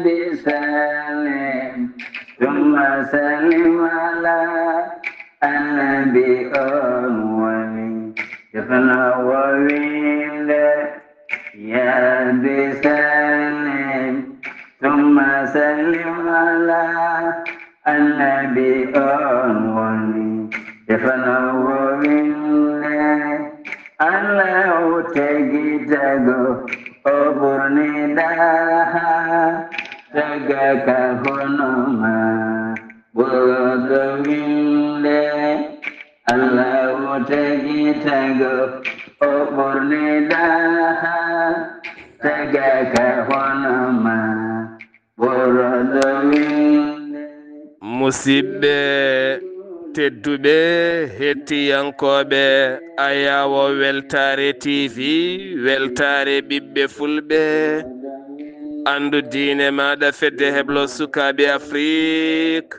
بسلم ثم سلم على النبي أولي يفنى وويل يا بسلم ثم سلم على النبي أولي يفنى وويل الله تجدو أبرني لها تجاك هنما بغضوين الله تجدو أبرني لها تجاك هنما بغضوين musibbe tedduɓe hettiyankoɓe ayawo weltare tv weltare ɓiɓɓe fulɓe andu diine maɗa fedde heblo sukaɓe afrique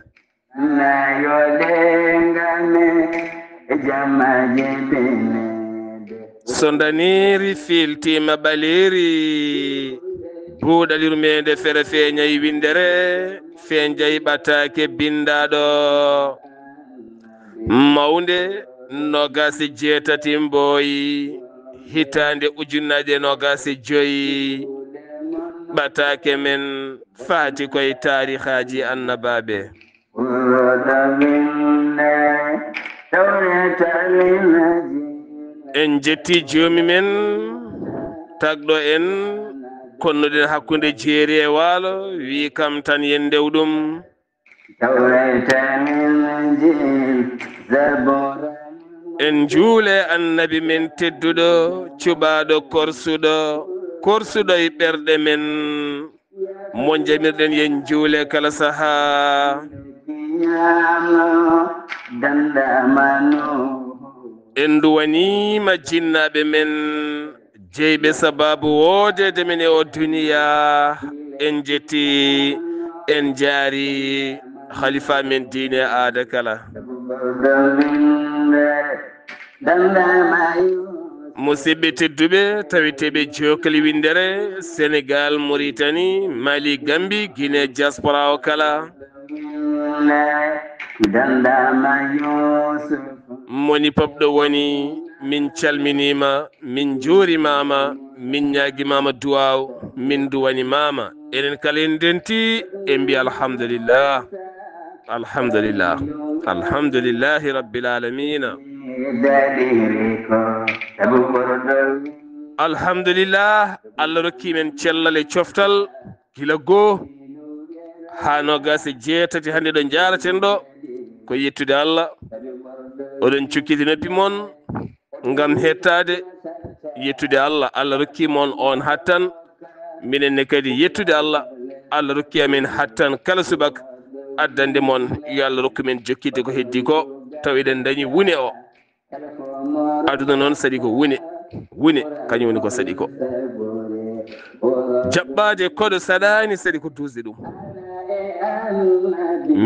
so daniri filtima ɓaliri buuɗalirmede fere feñayi windere feñjayi ɓatake bindaɗo mawde nogasi jeetati mboyi hitande ujunnaje nogasi joyi ɓatake men faati koye tarihaji annabaɓe en jetti joomi men tagɗo en konnuɗen hakkude jeeri e waalo wi kam tan yen ndew ɗum en juule annabi men tedduɗo cuɓaɗo korsuɗo e ɓerɗe men mo jamirɗen yen juule kala saha en duwanima jinnaɓe men jeyɓe sababu woodede men e o duniya en jetti en jaari khalifa men diine aada kala musidɓe tedduɓe tawiteɓe jokali windere sénégal mauritanie mali gambi guinée diaspora o kala moni popɗo woni min calminima min juurimama min ñaguimama duwaw min duwanimama enen kala en denti en mbi alhamdulillah alhamdulillah alhamdulillahi rabbil alamina alhamdulillah allah rokki men cellal e coftal gila goo ha nogase jeetati hande ɗo jaraten ɗo ko yettude allah oɗon cukkiti noppi mon ngam hettade yettude allah allah rokki mon on hattan minenne kadi yettude allah allah rokki amen hattan kala subaka addande mon yo allah rokku men jokkide ko heddi ko taw eɗen dañi wune o aduna noon saɗi ko wune kañum woni ko saɗi ko jaɓɓade koɗo saɗani saɗi ko dusde ɗum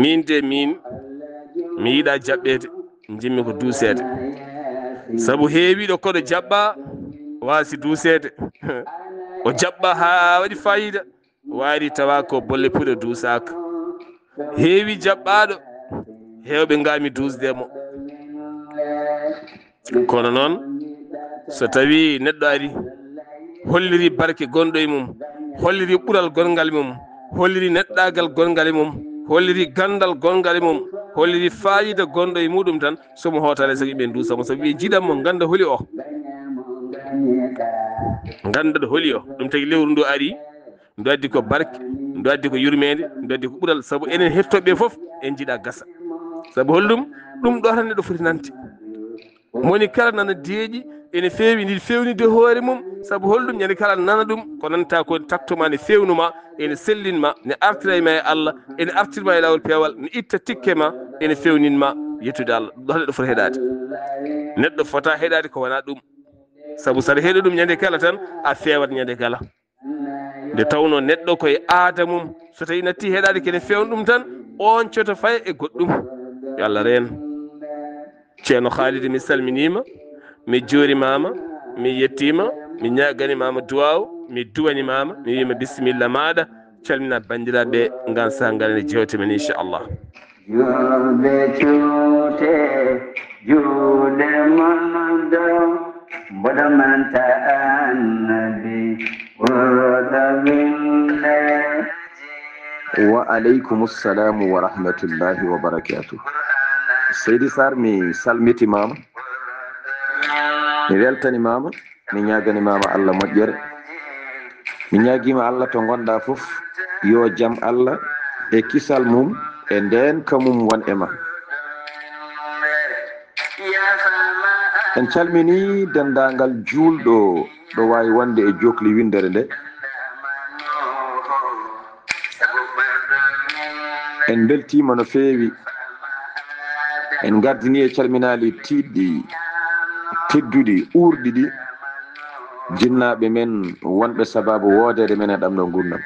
min de min mi yiɗa jaɓɓede jimmi ko duusede saabu heewiɗo koɗo jaɓɓa wasi duusede o jaɓɓa ha waɗi fayida wari tawa ko bolle puɗo duusaka heewi jaɓɓaɗo hewɓe ngami duusdemo kono noon so tawi neɗɗo ari holliri barke gonɗo e mum holliri ɓural gongal mum holliri neɗɗagal gongal e mum holliri gandal gongal e mum holliri fayida gonɗo e muɗum tan somo hotale so yimɓe dusamo so wi jiɗanmo ganda holi o gandaɗo holi o ɗum tagui lewru ndu ari ndu addi ko barke ndu addi ko yurmede ndu addi ko ɓural saabu enen hettoɓe foof en jiiɗa gasa saabu holɗum ɗum ɗo tan neɗɗo foti nante moni kala nana deeƴi ene feewi ndi fewnide hoore mum saabu holɗum ñande kala nana ɗum ko nanta ko taktoma ne fewnuma ene sellinma ne artira e ma e allah ene artirma e lawol peewal ne itta tikke ma ene fewninma yettude allah ɗum ɗo neɗɗo foti heɗade neɗɗo fota heɗade ko wona ɗum saabu saɗa heeɗo ɗum ñande kala tan a fewat ñande kala nde tawno neɗɗo koye aada mum so tawi natti heɗade kene fewna ɗum tan on coto faya e goɗɗum yo allah reen ceerno Khalid mi salminima mi juurimama mi yettima mi ñaganimama duwaw mi duwanimama mi wima bisimilla maɗa calmina bandiraɓe ngam sangalene jewte men inchallah. julde cuute juuɗe mondo mboɗo manta annabi ɓurɗo winde. Wa alaikum assalamu wa rahmatullahi wa barakatuh. Seydi Sarr mi salmiti mama, mi weltani mama, mi ñagani mama Allah moƴƴere, mi ñaguima Allah to gonɗa fof yo jaam Allah e kisal mum e nden kamum won e ma. En calmini dendagal julɗo ɗo wawi wonde e jokli windere nde. En beltima no feewi, en gardini e calminali tiɗɗi tedduɗi urɗi ɗi jinnaɓe men wonɓe sababu wodede men e ɗamɗo gurdam.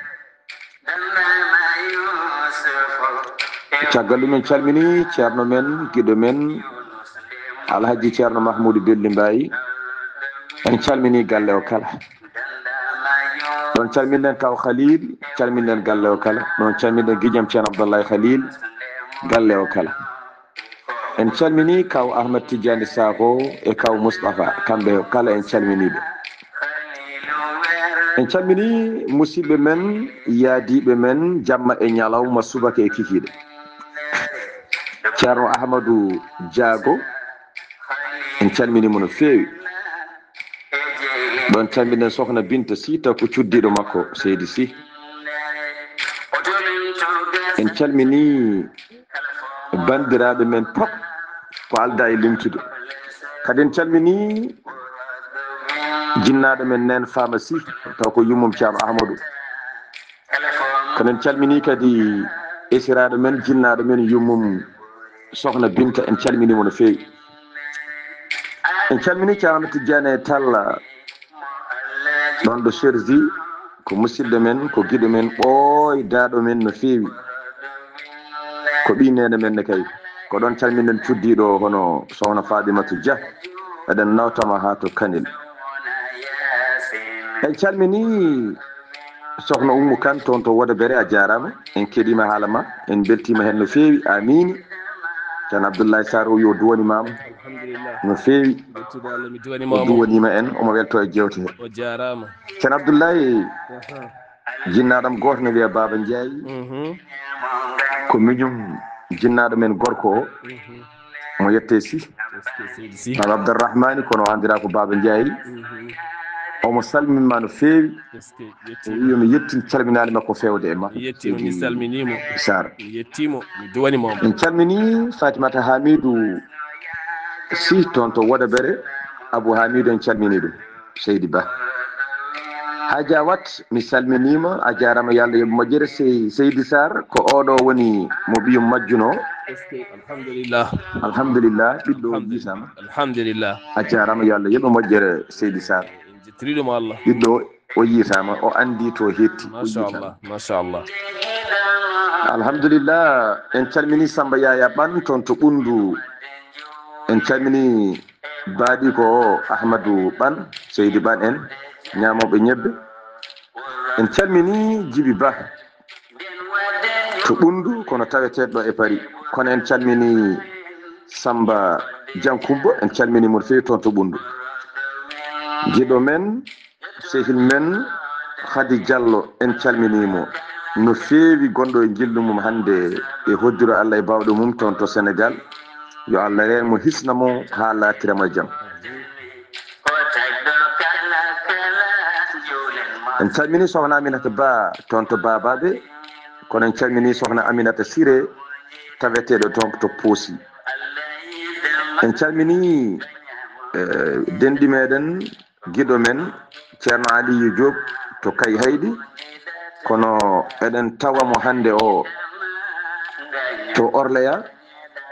caggal ɗum en calmini ceerno men giɗo men alhaji ceerno Mahmoudou Belli Mbayi, en calmini galle o kala. ɗon calminen kaw Khalil, calminen galle o kala. ɗon calminen guiƴam ceerno Abdoulaye Khalil, galle o kala. en calmini kaw Ahmad Tidiane Sakho e kaw Moustapha, kamɓe kala en calminiɓe. en calmini musidɓe men yaadiɓe men jamma e ñalawma subaka e kikiɗe. ceerno Ahmadou Diago en calminimo no feewi. ɗon calminen sohna Binta Sy taw ko cuddiɗo makko Seydi Sy. en calmini bandiraɓe men pop ko alda e limtude. kadi en calmini jinnaɗo men nen pharmacie taw ko yummum Thiam Ahmadou. kono en calmini kadi esiraɗo men jinnaɗo men yummum sohna Binta, en calminimo no feewi. en calmini Ceerno Tidiane Talla ɗon ɗo Cherzi, ko musidɗo men ko guiɗo men ɓoydaɗo men no feewi, ko ɓinede men ne kay. ko ɗon calminen cuddiɗo hono sohna Fadimatou Dia, eɗen nawtama ha to Kanel. en calmini sohna Oumou Kane toon to Wodobere, a jarama, en keɗima haala ma, en beltima hen no feewi. amini. ceerno Abdoulaye Sarr o yo duwanimama no feewi, o duwanima en, omo welto e jewte he. o jarama ceerno Abdoulaye jinnaɗam goto ne wiya Baba Ndiaye, ko miñum jinnaɗo men gorko o mo yette Sy, Baba Abdourahmani, kono andira ko Baba Ndiaye. omo salminma no feewi, o wi mi yetti calminali makko fewde e ma. yettimo, mi salminimo Sarr, mi yettimo, mi duwanimo. en calmini Fatimata Hamidou Sy toon to Wodobere, Abou Hamidou en calmini ɗum. Seydi Ba Hadja Wat mi salminima, a jarama, yallah yoɓe moƴƴere. Seydi Sarr ko oɗo woni mo ɓiyum majjuno. alhamdulillah alhamdulillah, ɓiɗɗo wisama. alhamdulillah, a jarama, yallah yoɓe moƴƴere Seydi Sarr. jettriɗomo Allah. ɓiɗɗo o yitama, o andi to hetti. machallah machallah. alhamdulillah. en calmini Samba Yaya Ɓan toon to Ɓundu. en calmini baaɗi ko Ahmadou Ɓan, Seydi Ɓan en ñamoɓe ñebbe. en calmini Djiby Ba to Ɓundu, kono taweteɗo e Paris. kono en calmini Samba Diankoumba, en calmini mo feewi toon to Ɓundu. guiɗo men sehil men Khady Diallo, en calminimo no feewi, gonɗo e jillu mum hande e hoddiro Allah e bawɗo mum toon to Sénégal. yo Allah reen mo hisna mo ha latirama jaam. en calmini sohna Aminata Ba toon to Babaɓe, kono en calmini sohna Aminata Siré taweteɗo toon to Poosi. en calmini denɗi meɗen guiɗo men ceerno Aliyu Diop to Kay Haydi, kono eɗen tawamo hande o to Orléans.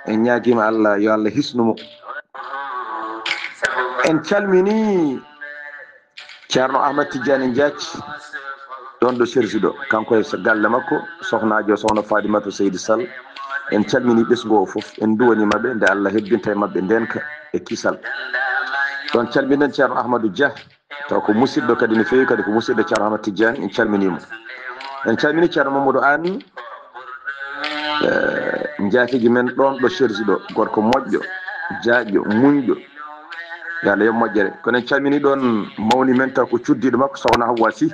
en ñaguima Allah yo Allah hisnumo. en calmini ceerno Ahmad Tidiane Diathie ɗon ɗo Cherzi ɗo, kanko e galle makko, sohnajo sohna Fadimatou Seydi Sall. en calmini ɓesgu o foof, en duwanimaɓe nde Allah hebbinta e mabɓe ndenka e kisal. ɗon calminen ceerno Ahmadou Dia, taw ko musidɗo kadi no feewi, kadi ko musidɗo ceerno Ahmad Tidiane, en calminimo. en calmini ceerno Mamadou Anne jaatigi men ɗon ɗo chersi ɗo gorko moƴƴo jaaƴƴo muñɗo yo Allah yo moƴƴere kono en calmini ɗon mawni men taw ko cuddiɗo makko Sokhna Hawwa Sy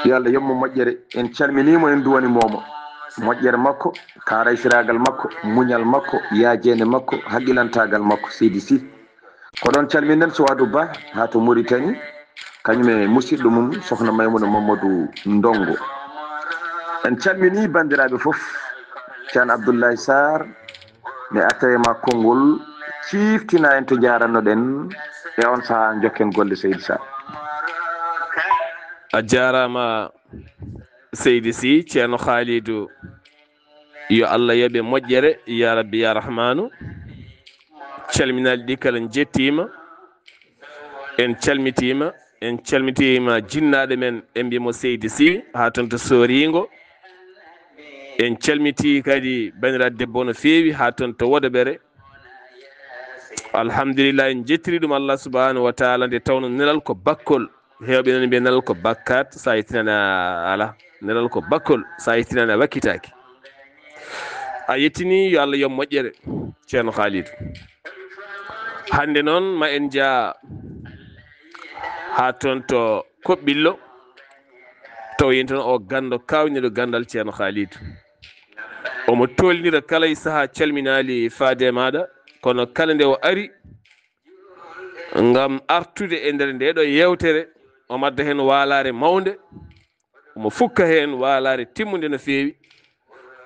yo Allah yommo moƴƴere en calminimo en duwani momo moƴƴere makko karaysiragal makko muñal makko yaajede makko haqqilantagal makko Seydi Sy ko ɗon calminen Sowadou Ba ha to Mauritanie kañum e musidɗo mum Sokhna Maymouna Mamadou Ndongo en calmini bandiraɓe fof ceerno Abdoulaye Sarr mi attayema konngol ciftina en to jarannoɗen e on saha jokken golle Seydi Sarr. a jarama Seydi Sy ceerno Khalidou yo Allah yoɓe moƴƴere ya rabbi ya rahmanu calminali ɗi kala jettima en calmitima jinnaɗe men ɓe mbimo Seydi Sy ha toon to Soringo en calmiti kadi bandiraɗo debbo no feewi ha toon to Wodaɓere alhamdulillah en jettiri ɗum Allah subhanahu wa taala nde tawno nelal ko bakkol hewɓe nani mbiya nelal ko bakkat sa yettinani ala nelal ko bakkol sa yettinani a wakkitaki a yettini yo Allah yo moƴƴere ceerno Khalidou hande noon ma en jaa ha toon to Koɓɓillo taw yen toon o gando kawniɗo gandal ceerno Khalidou omo tolnira kala e saaha calminali faade maɗa kono kala nde o ari ngam artude e nder nde ɗo yewtere o madda hen waalare mawde omo fukka hen waalare timmude no feewi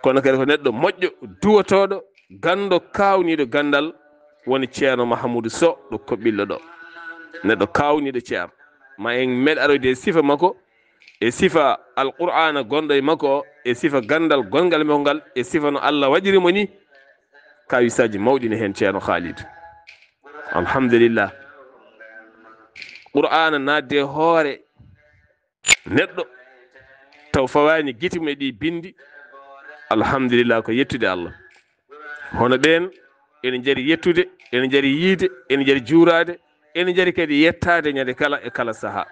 kono kadi ko neɗɗo moƴƴo duwotoɗo gando kawniɗo gandal woni ceerno Mahamoudou Sow ɗo Koɓɓillo ɗo neɗɗo kawniɗo ceerno ma en meɗ aroyde e sifa makko e sifa alqur'ana gonɗo e makko o e sifa gandal gongal makko ngal e sifa no Allah waɗirimo ni kawisaji mawɗi ne hen ceerno Khalidou alhamdulillah qur'ana nadde hoore neɗɗo taw fawani guiti mum e ɗi bindi alhamdulillah ko yettude Allah hono ɓen ene jaari yettude ene jaari yiide ene jaari juurade ene jaari kadi yettade ñande kala e kala saaha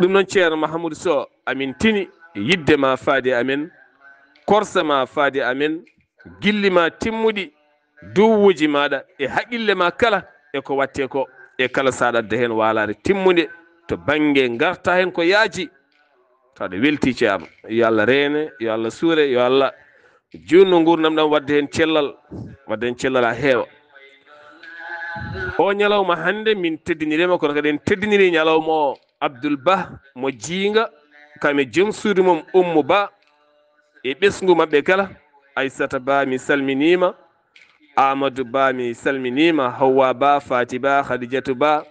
ɗum noon ceerno Mahamoudou Sow amin tini yidde ma faade amen korsa ma faade amen gillima timmuɗi duwuji maɗa e haqqille ma kala e ko watte ko e kala saɗadde hen walare timmude to banggue garta hen ko yaaji taɗa welti ceerno yo Allah reene yo Allah suure yo Allah junno gurdam ɗam wadde hen cellal ha heewa o ñalawma hande min teddinirima kono kadi en teddiniri ñalawma o Abdoul Ba mo jiinga kame joom suudu mum Oumou Ba e ɓesgu mabɓe kala Aissata Ba mi salminima Amadou Ba mi salminima Hawwa Ba Fati Ba Khadijatou Ba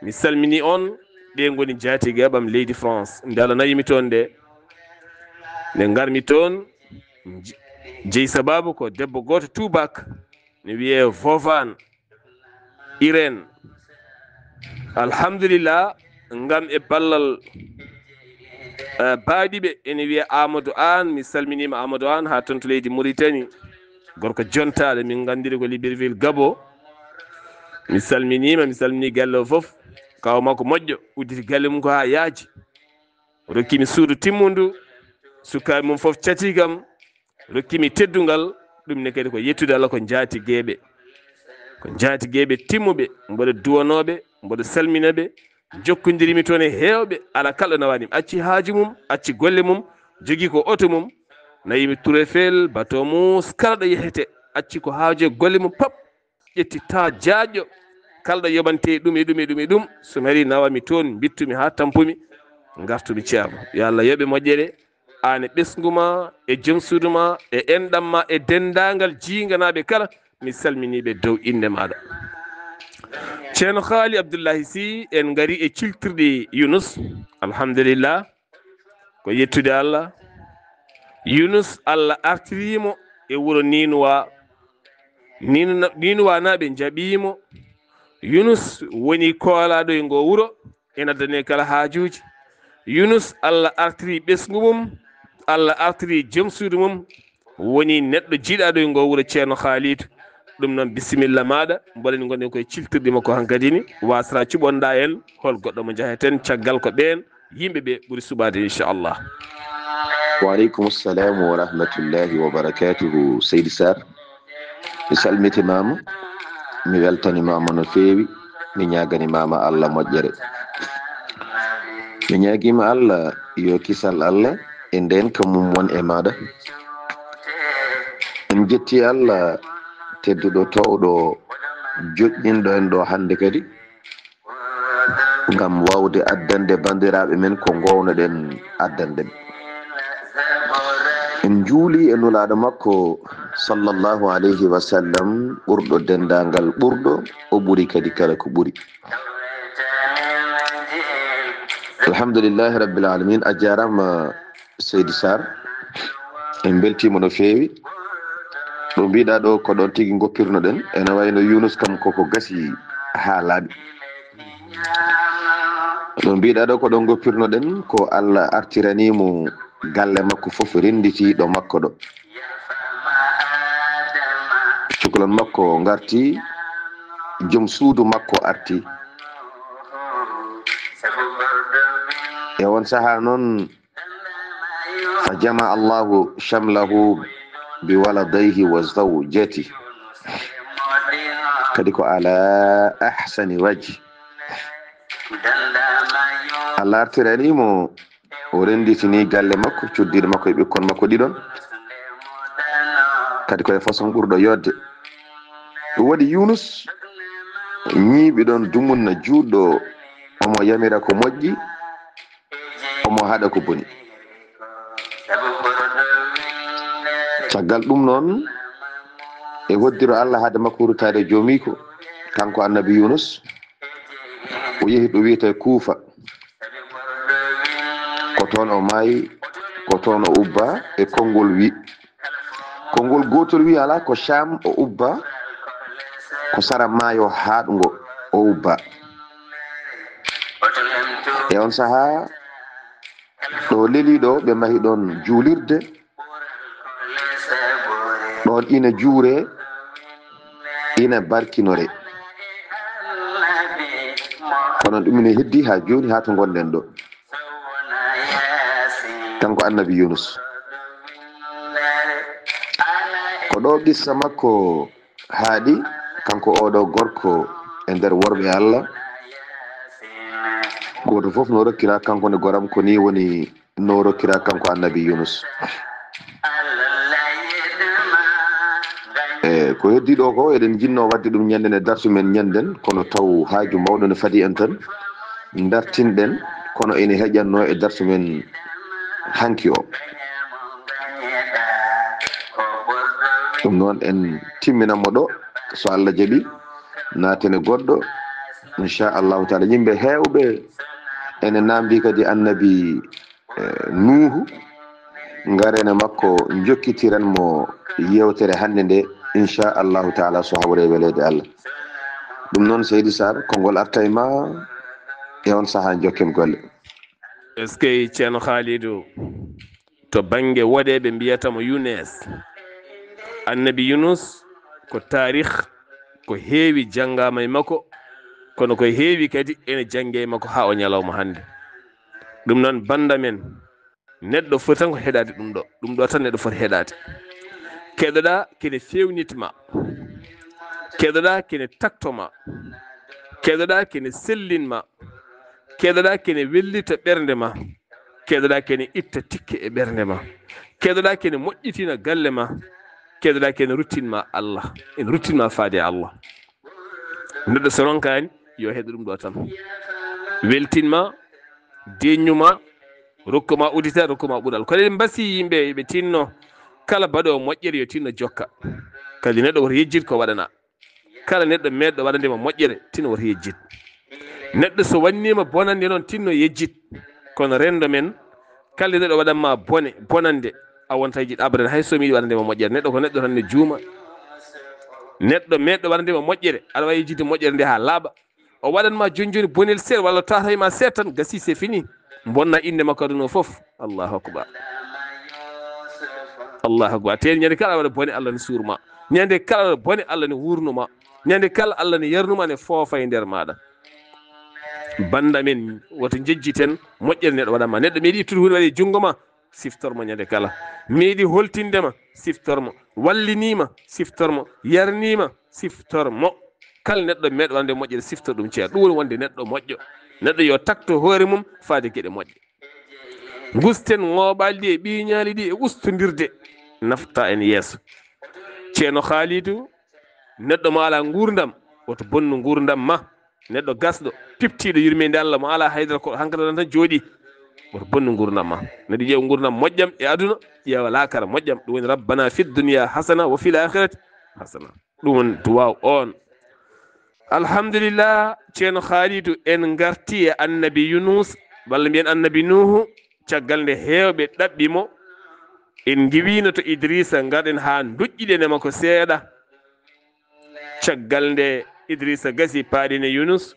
mi salmini on ɓe goni jatigue ɓam leydi France nde Allah nayimi toon nde garmi toon jeeyi sababu ko debbo goto tubak ne wiye Vovan Irène alhamdulillah ngam e ballal baadiɓe ene wiye Amadou Anne mi salminima Amadou Anne ha toon to leydi Mauritanie gorko jontaɗo min gandiri ko Libreville Gabo mi salmini galle o foof kaw makko moƴƴo udditi galle mum ko ha yaaji rokkimi suudu timmundu sukaɓe mum foof cati kam rokkimi teddungal ɗum ne kadi ko yettude Allah ko jaatigueɓe timmuɓe mboɗo duwanoɓe mboɗo salminaɓe jokkodirimi toon e hewɓe ala kala nawanimi acci haaji mum acci golle mum jogui ko auto mum nayimi Tour Eiffel bateau mus kala ɗo yehete acci ko haaji e golle mum pap ƴetti ta jaaƴƴo kala ɗo yoɓante ɗum somi ari nawami toon bittumi ha tampumi gartumi ceerno yo Allah yoɓe moƴƴere an e ɓesguma e joom suudu ma e enɗam ma e dendagal jiinganaɓe kala mi salminiɓe dow inde maɗa ceerno Haali Abdoullahi Sy en gari e ciltirɗi Yunus alhamdulillah ko yettude Allah Yunus Allah artirimo e wuuro Ninuwa naɓe jaɓimo Yunus woni koolaɗo e ngo wuuro en addane kala haajuji Yunus Allah artiri ɓesgu mum Allah artiri joom suudu mum woni neɗɗo jiiɗaɗo e ngo wuuro ceerno Khalidou ɗum noon bisimilla maɗa mboɗen gonen koye ciltirɗima ko hankadi ni wasra cuɓonɗa en hol goɗɗo mo jaheten caggal ko ɓen yimɓe ɓe ɓuri suɓade inchallah. wa aleykum ssalamu wa rahmatullahi wa barakatuhu. Seydi Sarr mi salmitimama, mi weltanimama no feewi, mi ñaganimama Allah moƴƴere. Mi ñaguima Allah yo kisal Allah e nden ko mum won e maɗa. En jetti Allah tedduɗo towɗo joƴƴinɗo en ɗo hande kadi ngam wawde addande bandiraɓe men ko gownoɗen addande. En juuli e nulaɗo makko sallllahu alayhi wa sallam, ɓurɗo dendagal ɓurɗo, o ɓuri kadi kala ko ɓuri. Alhamdulillahi rabbil alamin. A jarama Seydi Sarr, en beltima no feewi. ɗo mbiɗa ɗo ko ɗon tigui goppirnoɗen, ene wayno Yunus kam koko gasi ha laaɓi. ɗo mbiɗa ɗo ko ɗon goppirnoɗen ko Allah artiranimo galle makko foof renditiɗo makko ɗo. cukalon makko garti, joom suudu makko arti. e won saaha noon fa jama Allahu shamlahu bi waladayhi wa zawjati, kadi ko ala ahsani wajhi. Allah artiranimo o renditini galle makko, cuddiɗo makko e ɓikkon makko ɗiɗon, kadi koye façon ɓurɗo yodde. ɗum waɗi Yunus ñiiɓi ɗon dumunna juuɗɗo, omo yamira ko moƴƴi, omo haɗa ko boni. caggal ɗum noon e hoddiro Allah haade makko hurtade joomiko, kanko annabi Yunus o yehi ɗo wiyete Kuufa, ko toon o maayi, ko toon o ubba e konngol wi. konngol gotol wi ala ko Sham o ubba, ko sara maayo haɗgo o ubba. e on saaha ɗo leliɗo ɓe mahi ɗon juulirde, ɗon ina juure, ina barkinore. kono ɗum ine heddi ha joni, ha to gonɗen ɗo, kanko annabi Yunus. ko ɗo qissa makko haaɗi, kanko oɗo gorko e nder worɓe Allah. goto foof no rokkira kanko ne goram, ko ni woni no rokkira kanko annabi Yunus. ko heddiɗo ko eɗen jinno wadde ɗum ñanden e darsu men ñanden, kono taw haaju mawɗo ne fadi en tan dartinɗen, kono ene heƴanno e darsu men hanki o. ɗum noon en timminanmo ɗo, so Allah jaɓi natene goɗɗo inchallahu taala. yimɓe hewɓe ene namdi kadi annabi Nuhu, garene makko jokkitiranmo yewtere hande nde inchallahu taala, so hawre welede Allah. ɗum noon Seydi Sarr, konngol arta e ma e on saaha jokken golle. est ce que ceerno Khalidou, to banggue woɗeɓe mbiyatamo Younes, annabi Yunus ko tarikh ko heewi janngama e makko, kono ko heewi kadi ene jangge e makko ha o ñalawma hande. ɗum noon banda men neɗɗo foti tan ko heɗade ɗum ɗo tan neɗɗo foti heɗade. keɗoɗa kene fewnitma, keɗoɗa kene taktoma, keɗoɗa kene sellinma, keɗoɗa kene wellita ɓernde ma, keɗoɗa kene itta tikke e ɓernde ma, keɗoɗa kene moƴƴitina galle ma, keɗoɗa kene ruttinma Allah, ene ruttinma faade Allah. neɗɗo so ronkani yo heɗo ɗum ɗo tan, weltinma, deññuma, rokkuma udita, rokkuma ɓural. kono eɗen mbasi yimɓe ɓe tinno kala baɗowo moƴƴere yo tinno jokka, kadi neɗɗo woto yejjid ko waɗana. kala neɗɗo meɗɗo waɗandema moƴƴere tinno woto yejjid. neɗɗo so wannima bonande noon tinno yejjid, kono rendo men kala neɗɗo waɗanma bonande a wonta yejjid abadan, hay somi yiɗi waɗandema moƴƴere. neɗɗo ko neɗɗo tan ne juuma, neɗɗo meɗɗo waɗandema moƴƴere, aɗa wawi yejjidde moƴƴere nde ha laaɓa. o waɗanma joni joni bonel seeɗa walla tatayma seeɗa tan, gasi c'est fini, bonna inde makko aduno foof. Allahu akbar, Allahu akbar. te ñande kala waɗa bone Allah ne suurma, ñande kala waɗa bone Allah ne wurnuma, ñande kala Allah ne yarnuma ne foofa e nder maɗa. banda men woto jejjiten moƴƴere neɗɗo waɗanma neɗɗo meeɗi ittude hunde waɗi junngo ma siftormo ñande kala meeɗi holtindema siftormo wallinima siftormo yarnima siftormo kala neɗɗo meeɗo wande moƴƴere siftor ɗum ceeɗa ɗum woni wonde neɗɗo moƴƴo neɗɗo yo takto hoore mum faade gueɗe moƴƴe gusten ŋooɓali ɗi e ɓiñali ɗi e ustodirde nafta en yeeso ceerno Khalidou neɗɗo mo ala gurdam woto bonnu gurdam ma neɗɗo gasɗo piptiɗo yurmede Allah mo ala haydara ko hankkata tan jooɗi woto bonnu gurdam ma neɗɗo ƴeewa gurdam moƴƴam e aduna ƴeewa laakara moƴƴam ɗum woni rabbana fi dunya hasana wa fil akhirati hasana ɗum woni duwaw on alhamdulillah ceerno Khalidou en garti e annabi Yunus walla mbiyen annabi Nuhu caggal nde heewɓe ɗaɓɓimo en giwino to Idrissa garɗen ha doƴƴiɗen e makko seeɗa caggal nde Idrissa gasi paaɗine Yunus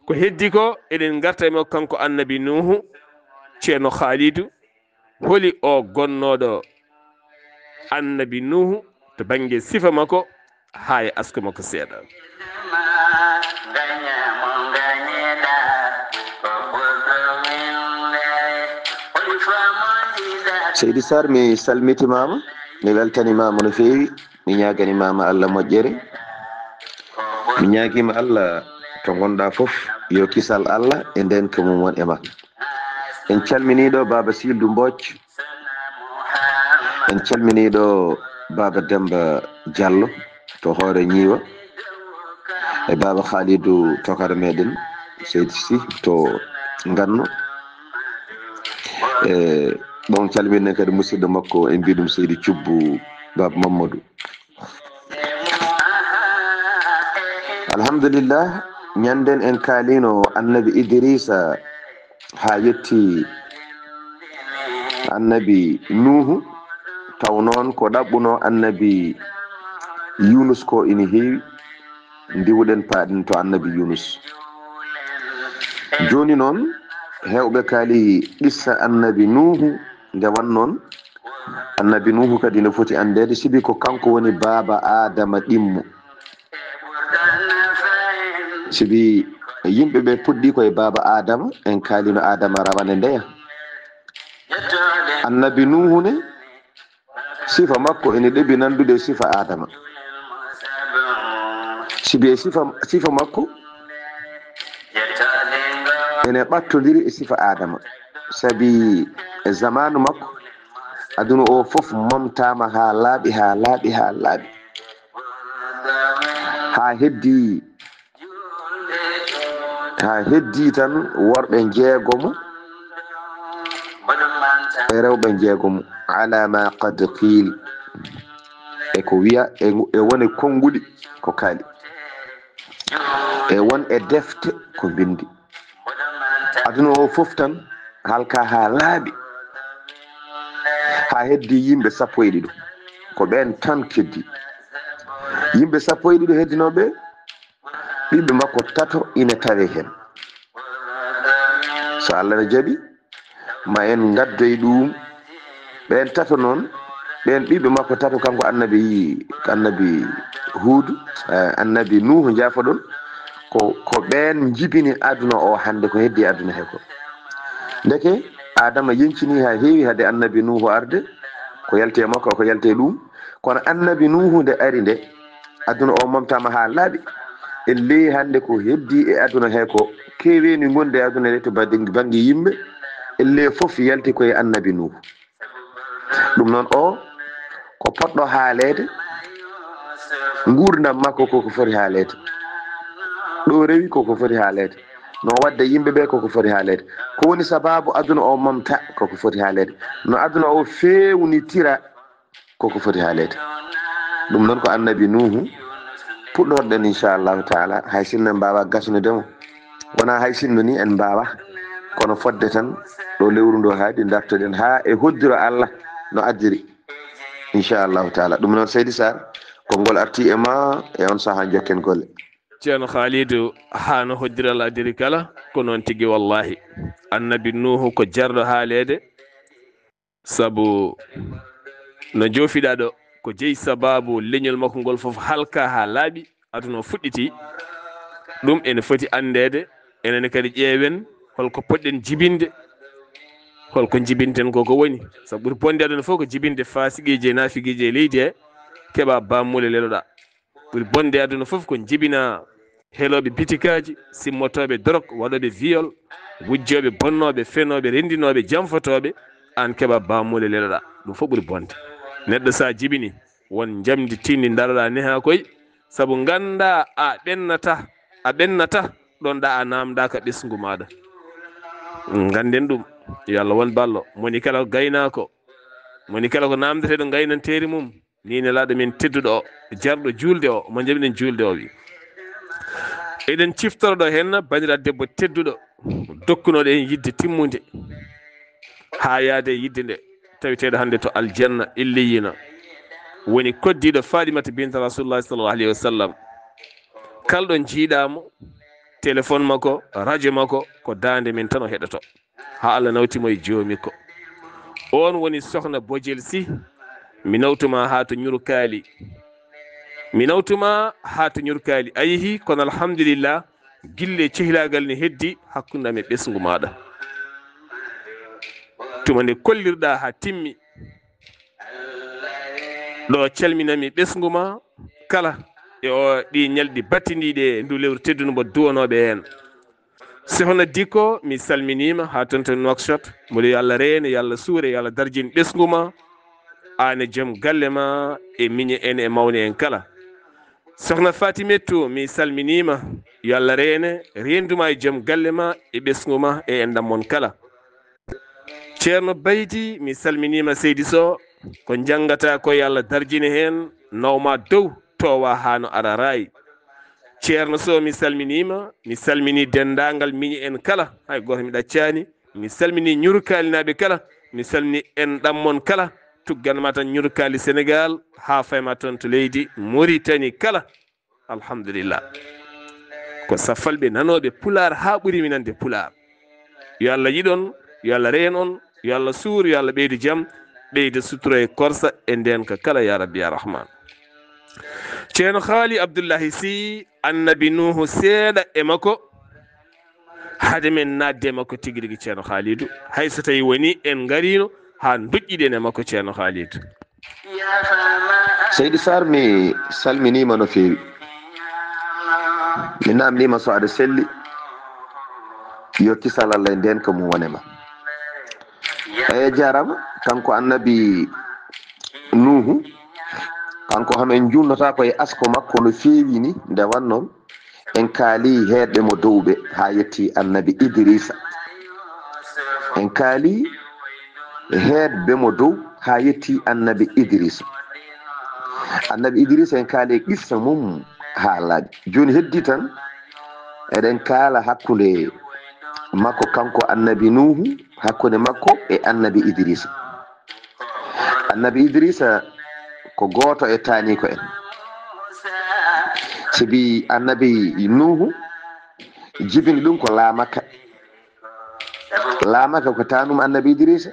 ko heddi ko eɗen garta e makko kanko annabi Nuhu ceerno Khalidou holi o gonnoɗo annabi Nuhu to banggue sifa makko ha e asko makko seeɗa Seydi Sarr mi salmitimama mi weltanimama no feewi mi ñaganimama Allah moƴƴere mi ñaguima Allah to gonɗa foof yo kisal Allah e nden ko mum won e ma en calminiɗo baba Sildu Mbocc en calminiɗo baba Demba Diallo to Hoore Ñiiwa e baba Khalidou tokara meɗen Seydi Sy to Ganno e ɗon calminen kadi musidɗo makko en mbiɗum Seydi Thioubou baba Mamadou alhamdulillah ñanden en kaalino annabi Idrissa ha yetti annabi Nuhu taw noon ko ɗaɓɓuno annabi Yunus ko ina heewi ndiwuɗen paaɗen to annabi Yunus joni noon hewɓe kaali qissa annabi Nuhu nde wan noon annabi Nuhu kadi ne foti andede sibi ko kanko woni baba Adama ɗimmo sibi yimɓeɓe puɗɗi koye baba Adama en kaalino Adama rawane ndeya annabi Nuhu ne sifa makko ene ɗeɓi nandude sifa Adama sibi e sifa makko ene ɓattodiri e sifa Adama sabi e zamanu makko aduna o fof momtama ha laaɓi ha heddi tan worɓe jeegomo e rewɓe jeegomo ala ma qad qil e ko wiya e woni konguɗi ko kaali e won e defte ko bindi aduna o fof tan halka ha laaɓi ha heddi yimɓe 12 ko ɓen tan keddi yimɓe 12 heddinoɓe ɓiɓɓe makko 3 ina tawe hen so Allah ne jaaɓi ma en gaddoy ɗum ɓen 3 noon ɓen ɓiɓɓe makko 3 kanko annabi Huudu annabi Nuhu jafoɗon ko ɓen jibini aduna o hande ko heddi aduna he ko ndeke Adama yencini ha heewi hade annabi Nuhu arde ko yalte makko ko yalte ɗum kono annabi Nuhu nde ari nde aduna o momtama ha laaɓi e ley hande ko heddi e aduna he ko keeweni gonde e aduna nde to banggue yimɓe e ley foof yalti koye annabi Nuhu ɗum noon o ko poɗɗo haalede gurdam makko koko foti haalede ɗo rewi koko foti haalede no wadde yimɓeɓe koko foti haalede ko woni sababu aduna o momta koko foti haalede no aduna o fewnitira koko foti haalede ɗum noon ko annabi Nuhu puɗɗorɗen inchallahu taala hay sinno en mbawa gasnudemo wona hay sinno ni en mbawa kono fodde tan ɗo lewru ndo haadi dartoɗen ha e hoddiro Allah no addiri inchallahu taala ɗum noon Seydi Sarr konngol arti e ma e on saaha jokken golle ceerno Khalidou ha no hoddiri Allah addiri kala ko noon tigui wallahi annabi Nuhu ko jarɗo haalede saabu no jofiɗa ɗo ko jeeyi sababu leñol makko ngol foof halka ha laaɓi aduna o fuɗɗiti ɗum ene foti andede enen kadi ƴeewen holko poɗɗen jibinde holko jibinten koko woni sabu ɓuri bonde aduna fof ko jibinde fasiguiji e nafiguiji e leydi he keɓa bammule leloɗa ɓuri bonde aduna fof ko jibina heeloɓe bitikaji simmotoɓe drog waɗoɓe viol wujjoɓe bonnoɓe fenoɓe rendinoɓe jamfotoɓe an keɓa bammule leloɗa ɗum fof ɓuri bonde neɗɗo sa jibini won jamdi tindi daroɗa neha koye saabu ganda a ɓennata ɗon ɗa a namdaka ɓesgu maɗa ganden ɗum yo Allah won ballo moni kala ko gaynako moni kala ko namdeteɗo gaynanteri mum ni nelaɗo min tedduɗo o jarɗo julde o mo jaɓiɗen julde o wi eɗen ciftoroɗo hen bandiraɗo debbo tedduɗo dokkunoɗo en yidde timmude ha yaade yidde nde tawiteɗo hande to aljanna illiyina woni koddiɗo Fatimata binta Rasulullah sallallahu alayhi wa sallam kalɗo jiiɗamo téléphone makko radio makko ko dande min tan o heɗoto ha Allah nawtimo e joomi ko on woni sokhna Bodiel Sy mi nawtuma ha to ñurkali a yeehi kono alhamdulillah guille cehlagal ne heddi hakkude am e ɓesgu maɗa tuma nde kollirɗa ha timmi ɗo calminami ɓesgu ma kala e o ɗi ñalɗi battidiɗe ndu lewru tedduno mbo duwanoɓe hen sohna Dikko mi salminima ha toon to Nouakchott mboɗo yo Allah reene yo Allah suure yo Allah darjini ɓesgu ma an e joom galle ma e miñe en e mawne en kala sohna Fatimetou mi salminima yo Allah reene renduma e joom galle ma e ɓesgu ma e endam mon kala ceerno Baydi mi salminima seydi Sow ko jangata ko yo Allah darjini hen nawma dow towa ha no ara rayi ceerno Sow mi salmini dendagal miñi en kala hay goto mi ɗaccani mi salmini ñurkalinaɓe kala mi salmini en ɗammon kala tugganma tan ñurkali Sénégal ha fayma toon to leydi Mauritanie kala alhamdulillah ko safalɓe nanoɓe pular ha ɓuuri mi nande pular yo Allah yiɗon yo Allah reen on yo Allah suur yo Allah ɓeydu jaam ɓeyda sutura e korsa e nden ka kala ya rabbi ya rahman ceerno Haali Abdoullahi Sy annabi Nuhu seeɗa e makko hade men nadde e makko tigui rigui ceerno Haalidou hayso tawi woni en garino ha doƴƴiɗen e makko ceerno Haalidou Seydi Sarr mi salminima no fewi mi namnima so aɗa selli yo kisal Allah e nden ko mum wonema eyi jarama kanko annabi Nuhu kanko hamen junnota koye asko makko no feewi ni nde wannoon en kaali heedɓe mo dowɓe ha yetti annabi Idrissa en kaali heedɓe mo dow ha yetti annabi Idrissa en kaali qissa mum ha laaɓi joni heddi tan eɗen kaala hakkude makko kanko annabi Nuhu hakkude makko e annabi Idrissa ko goto e tani ko en sibi annabi Nuhu jibini ɗum ko laamaka ko tanum annabi Idrissa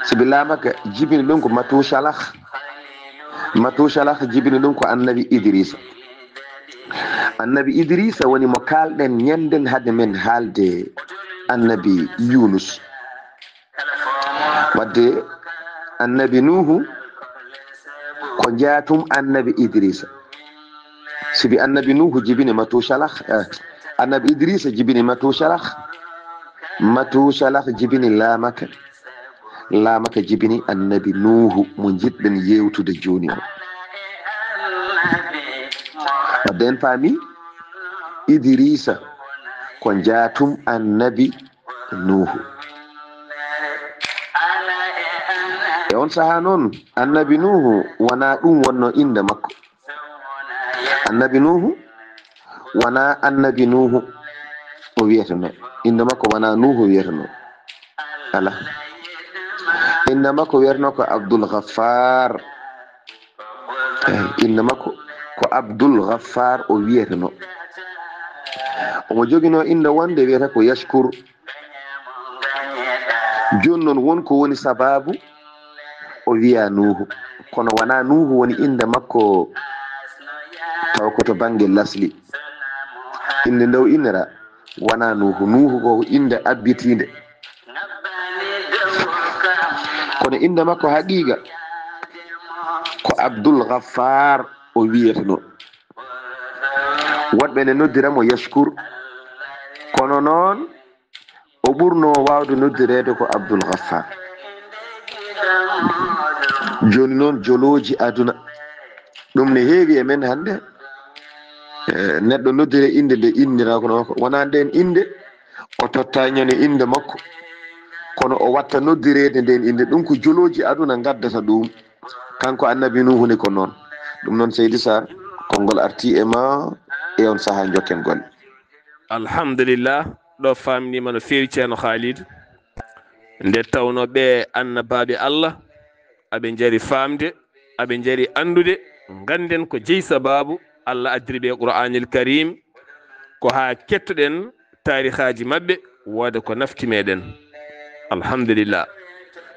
sibi laamaka jibini ɗum ko Matusalah jibini ɗum ko annabi Idrissa woni mo kalɗen ñanden hade men haalde annabi Yunus wadde annabi Nuhu ko jaatum annabi Idrissa sibi annabi Nuhu jibini Matusalah annabi Idrissa jibini Matusalah jibini laamaka jibini annabi Nuhu mo jiɗɗen yewtude joni o wadde en paami Idrissa ko jaatum annabi Nuhu e on saha noon annabi Nuhu wona ɗum wonno inde makko annabi Nuhu wona annabi Nuhu o wiyeteno inde makko wona Nuhu wiyeteno ala inde makko wiyeteno ko Abdul Ghaffar inde makko ko Abdul Ghaffar o wiyeteno omo jogino inde wonde wiyete ko Yashkur joni noon wonko woni sababu o wiya Nuhu kono wona Nuhu woni inde makko taw ko to banggue lasli inde nde o innira wana nuhu ko inde abbitinde kono inde makko haqiqa ko Abdul Ghaffar o wiyete non woɗɓe ne noddiramo Yashkur kono noon o ɓurno wawde noddirede ko Abdul Ghaffar. joni noon joloji aduna ɗum ne heewi e men hande neɗɗo noddire inde nde innira kono wona nden inde o totta ñande inde makko kono o watta noddirede nden inde ɗum ko joloji aduna gaddata ɗum kanko annabi nuhu ni ko noon ɗum noon Seydi Sarr konngol arti e ma e on saaha jokken golle. alhamdulillah ɗo famnima no feewi ceerno Khalid nde tawno ɓe annabaɓe Allah aɓe jari famde aɓe jari andude ganden ko jeeyi sababu Allah addiri ɓe Qur'anil Karim ko ha kettoɗen tarihaji mabɓe wooda ko nafti meɗen alhamdulillah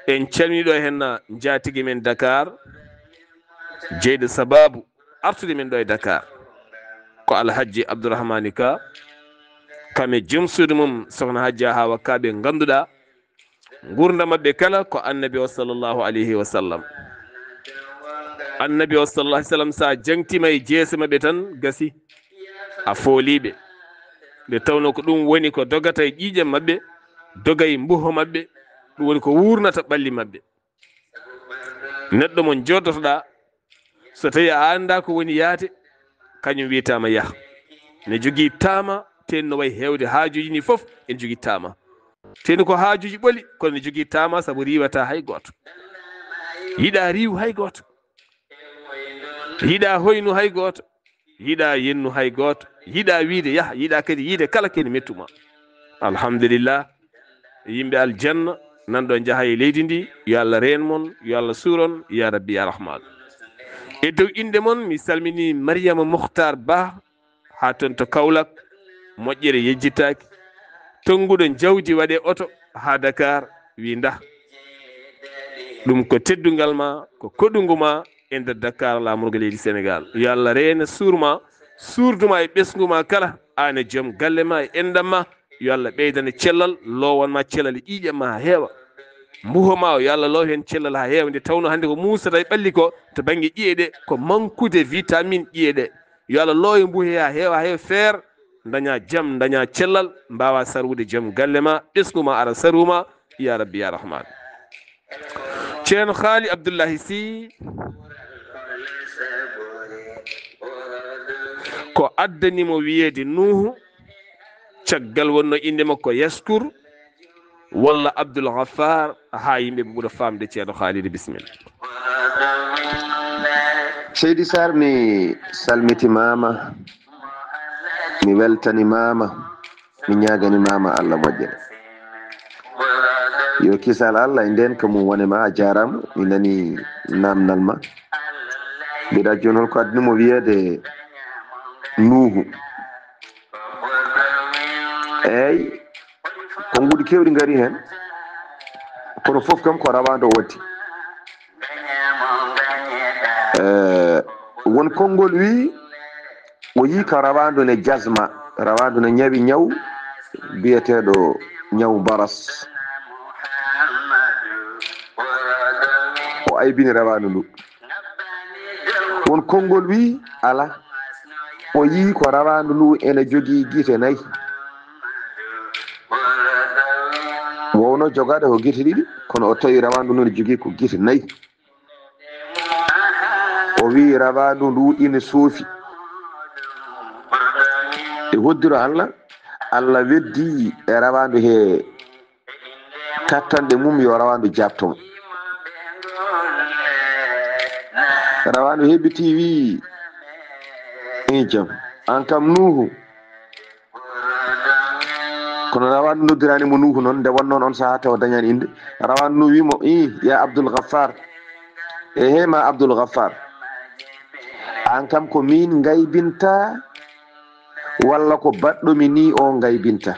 en calminiɗo hen jatigi men Dakar jeyde sababu artude men ɗo e Dakar ko Alhaji Abdourahmani Ka kame joom suudu mum sokhna Hajja Hawa Ka ɓe ganduɗa gurdam mabɓe kala ko annabi o sallllahu alayhi wa sallam annabi o sallallahu alayhi wa sallam sa jangtima e jeese mabɓe tan gasi a fooliɓe ɓe tawno ko ɗum woni ko dogata e ƴiƴam mabɓe doga e mbuho mabɓe ɗum woni ko wurnata ɓalli mabɓe neɗɗo mo joddotoɗa so tawi a anda ko woni yaate kañum wiyatama yaah ne jogui tama ten no way hewde haajuji ni foof ene jogui tama ten ko haajuji ɓoli kono ne jogui tama saabu riwata hay goto yiiɗa riiw hay goto yiiɗa hoynu hay goto yiiɗa yennu hay goto yiiɗa wiide yaah yiiɗa kadi yiide kala kene mettuma alhamdulillah yimɓe aljanna nanɗo jaaha e leydi ndi yo Allah reen mon yo Allah suuron ya rabbi ya rahman e dow inde mon mi salmini Mariama Mokhtar Ba ha toon to Kaolack moƴƴere yejjitaki tonguɗo jawdi waɗe oto ha Dakar wi nda ɗum ko teddugal ma ko koɗugu ma e nder Dakar lamorgo leydi Sénégal yo Allah reena suurma surduma e ɓesgu ma kala an e joom galle ma e endam ma yo Allah ɓeydane cellal lowanma cellal ƴiƴam ma ha heewa mbuhoma o yo Allah low hen cellal ha heewa nde tawno hande ko musata e ɓalli ko to banggue ƴiye ɗe ko manqude vitamine ƴiye ɗe yo Allah low e mbuhe ha heewa feere daña jaam daña cellal mbawa sarwude joom galle ma ɓesgu ma ara saruma ya rabbi ya rahman ceerno Haali Abdoullahi Sy ko addanimo wiyeede Nuhu caggal wonno inde makko Yashkur walla Abdul Ghaffar ha yimɓe ɓe ɓuura famde ceerno Khalid bisimilla. Seydi Sarr mi salmitimama mi weltanimama mi ñaganimama Allah moƴƴere yo kisal Allah e nden ko mum wonema a jarama mi nani namdal ma mbiɗa joni holko addinimo wiyede Nuhu eyyi konguɗi kewɗi gari hen kono foof kam ko rawado watti won konngol wi o yi ka rawandu ne jasma rawandu ne ñawi ñaw biyeteɗo ñaw baras o aybini rawandu ndu won konngol wi ala o yi ko rawandu ndu ene jogui guite nayyi wowno jogade ko guite ɗiɗi kono o tawi rawandu ndu ne jogui ko guite nayyi o wi rawandu ndu ina soofi e hoddiro Allah Allah weddi e rawandu he kattanɗe mum yo rawandu jabton rawandu heɓiti wi jam an kam Nuhu kono rawandu noddirani mo Nuhu noon nde wonnoon on saaha taw dañani inde rawandu nu wimo ya Abdul Ghaffar e hema Abdul Ghaffar an kam ko min gaybinta walla ko baɗɗomi ni o gaybinta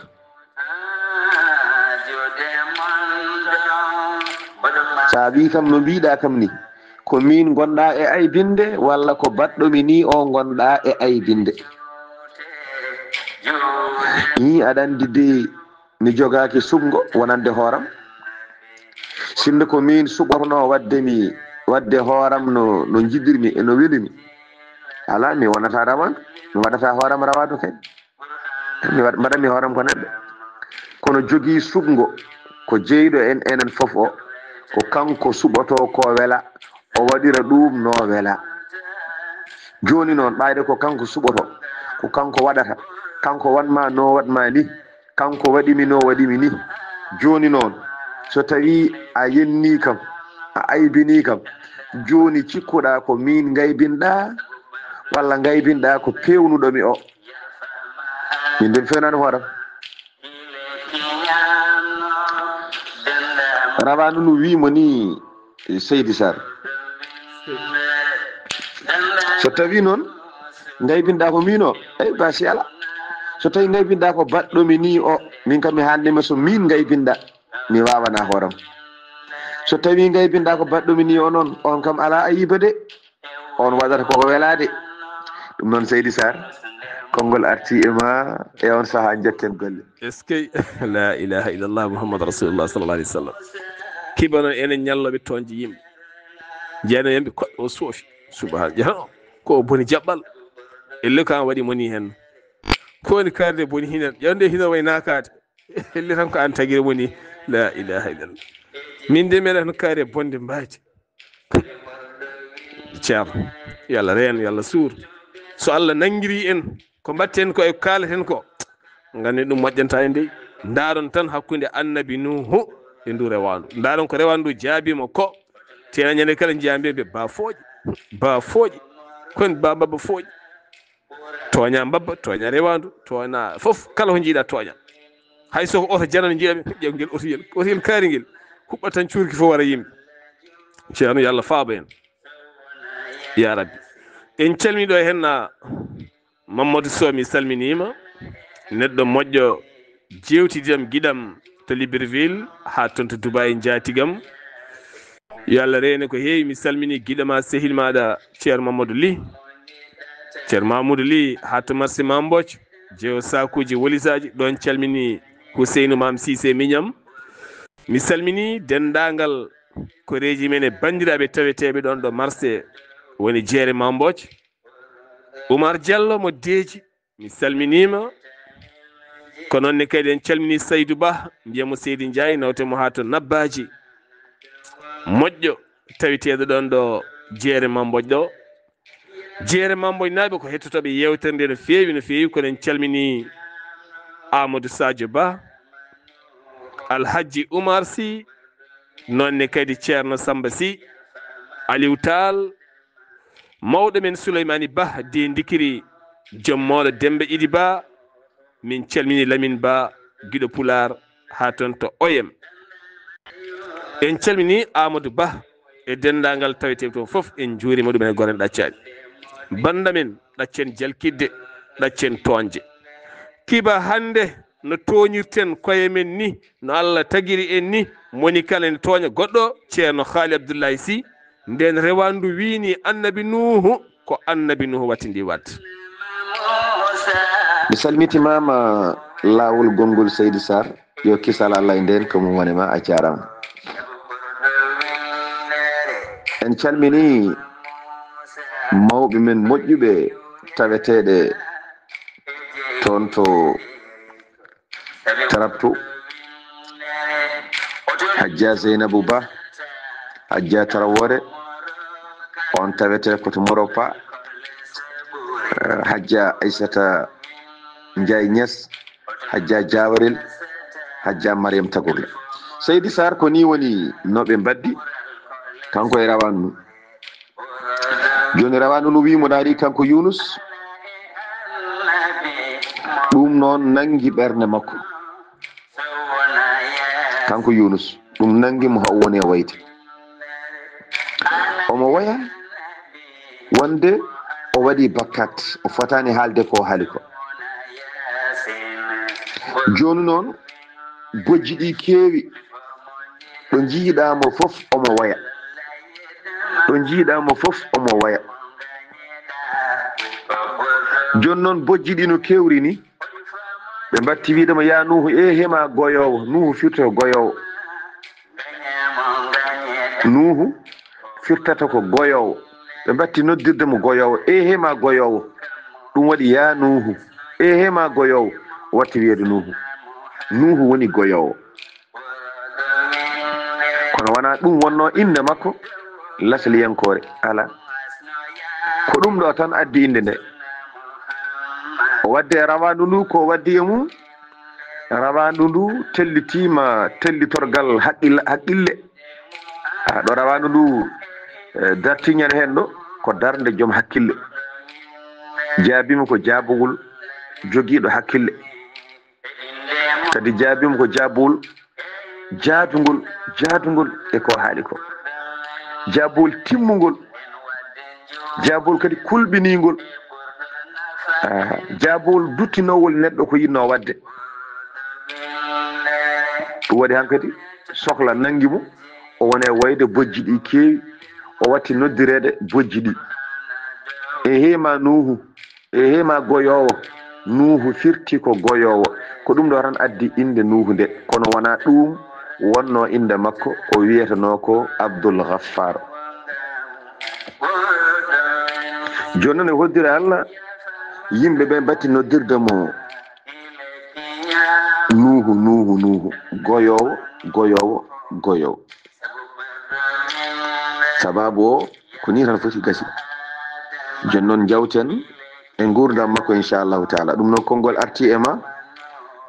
sa wi kam no mbiɗa kam ni ko min gonɗa e aybinde walla ko baɗɗomi ni o gonɗa e aybinde yi aɗa andi de mi jogaki suɓgo wonande hooram sinde ko min suɓorno wadde hooram no jiɗirmi e no welimi ala mi wonata rawandu mi waɗata hooram rawadu kay mi mbaɗanmi hooram ko neɗɗo kono jogii suɓgo ko jeyɗo en enen fof o ko kanko suɓoto ko wela o waɗira ɗum no wela joni noon ɓayde ko kanko suɓoto ko kanko waɗata kanko wanma no waɗma ni kanko waɗimi no waɗimi ni joni noon so tawi a yenni kam a aybini kam joni cikkuɗa ko min gaybinɗa walla gaybinɗa ko pewnuɗomi o min de mi fewnani hooram rawanu no wimo ni Seydi Sar so tawi noon gaybinɗa ko min o ey basi ala so tawi gaybinɗa ko baɗɗomi ni o min kam mi haldema so min gaybinɗa mi wawana hooram so tawi gaybinɗa ko baɗɗomi ni o noon on kam ala ayiba de on waɗata koko welade ɗum noon Seydi Sar konngol arti e ma e on saaha jetten golle est ce que la ilaha illallah muhammad rasulullah sallallahu alaihi wasallam kiba noon enen ñalloɓe toonje yimɓe jeeno yimɓe koɗɗo o soofi subhan jaa ko boni jaɓɓal elle ko an waɗi moni hen ko woni karde boni hinen ƴewde hino way nakade elle tan ko an tagire woni la ilaha illallah min de meɗen kaari bonde mbaadi ceerno yo Allah reen yo Allah suur so Allah nangiri en ko mbatten ko e kaleten ko gandi ɗum moƴƴanta en dey ndaron tan hakkude annabi nuhu e ndu rewandu ndaron ko rewandu jaabima ko tena ñande kala jiyambe ba fooƴi kon babba fooƴi toña babba toña rewandu toña fof kala ko jiiɗa toña hay soko oto janano jiiɗaɓe ƴew ngel otiyel kaari ngel huɓɓat tan cuurki fof wara yimɓe ceerno yo Allah faaba en ya rabbi en calmini ɗo henna Mamadou Sow mi salminima neɗɗo moƴƴo jewtidam giɗam to Libreville ha toon to Dubai jatigam yo Allah reene ko heewi mi salmini giɗama sehil maɗa ceerno Mamadou Ly ceerno Mamadou Ly ha to marché Mamboc jeewo sakuji wolisaji ɗon calmini Housseynou Mam Cissé miñam mi salmini dendagal ko reji men e bandiraɓe taweteɓe ɗon ɗo marché woni jeere Mamboc Oumar Diallo mo deeji mi salminima ko noonne kadi en calmini Saydou Ba mbiyamo Seydi Ndiaye nawtemo ha to Nabbaji moƴƴo taweteɗo ɗon ɗo jeere Mamboc ɗo jeere Mamboc naaɓe ko hettotoɓe yewtere nde no feewi kono en calmini Amadou Sadio Ba Alhaji Oumar Sy nonne kadi ceerno Samba Sy Aliou Tall mawɗo men Souleymani Ba de dikiri jommoɗo Demba Idi Ba min calmini Lamine Ba giɗo Pular ha toon to OM en calmini Amadou Ba e dendagal tawete toon foof en juurima ɗumen e goren ɗaccaɗi banda men ɗaccen jalkidde ɗaccen toñje kiba hande no toñirten koye men ni no Allah tagiri en ni moni kala ne toña goɗɗo ceerno Haali Abdoullahi Sy nden rewandu wini annabi Nuhu ko annabi Nuhu wattindi wadde mi salmitimama lawol gongol Seydi Sar yo kisal Allah e nden ko mum wonema a jarama en calmini mawɓe men moƴƴuɓe taweteɗe toon to Tarabtou Hajja Zeynabou Ba Hajja Tarawore on tawete koto Moropa Hajja Aissata Ndiaye Niass Hajja Diawarel Hajja Mariam Tagorla Seydi Sar ko ni woni noɓe mbaddi kanko e rawandu joni rawandu no wimo daari kanko Younus ɗum noon nangi ɓernde makko kanko Younus ɗum nangi mo haw woni e wayde omo waya wonde o waɗi bakkat o fotani haalde ko haali ko joni noon gojji ɗi keewi ɗo jiiɗamo fof omo waya joni noon bojji ɗi no kewri ni ɓe mbatti wiidemo ya nuhu e hema goyowo nuhu firtoto goyowo nuhu firtata ko goyowo ɓe mbatti noddirde mo goyowo e hema goyowo ɗum waɗi ya nuhu e hema goyowo watti wiyeede nuhu nuhu woni goyowo kono wona ɗum wonno inde makko lasliyankore ala ko ɗum ɗo tan addi inde nde o wadde rawandu ndu ko waddi e mum rawandu ndu tellitima tellitorgal haqqille ɗo rawandu ndu dartiñen hen ɗo ko darde joom hakkille jaabima ko jaabugol jogiiɗo hakkille kadi jaabima ko jaabugol jaadugol e ko haali ko jaabugol timmugol jaabugol kadi kulɓinigol jaabugol duttinowol neɗɗo ko yinno wadde ɗum waɗi hankkadi sohla nangi mo o wone wayde bojji ɗi keewi o watti noddirede bojji ɗi e hema nuhu e hema goyowo nuhu firti ko goyowo ko ɗum ɗo tan addi inde nuhu nde kono wona ɗum wonno inde makko o wiyetano ko Abdul Ghaffar joni noon e hoddire Allah yimɓe ɓe batti noddirde mo nuhu goyowo sababu o ko ni tan foti gasi joni noon jawten e gurdam makko inchallahu taala ɗum noon konngol arti e ma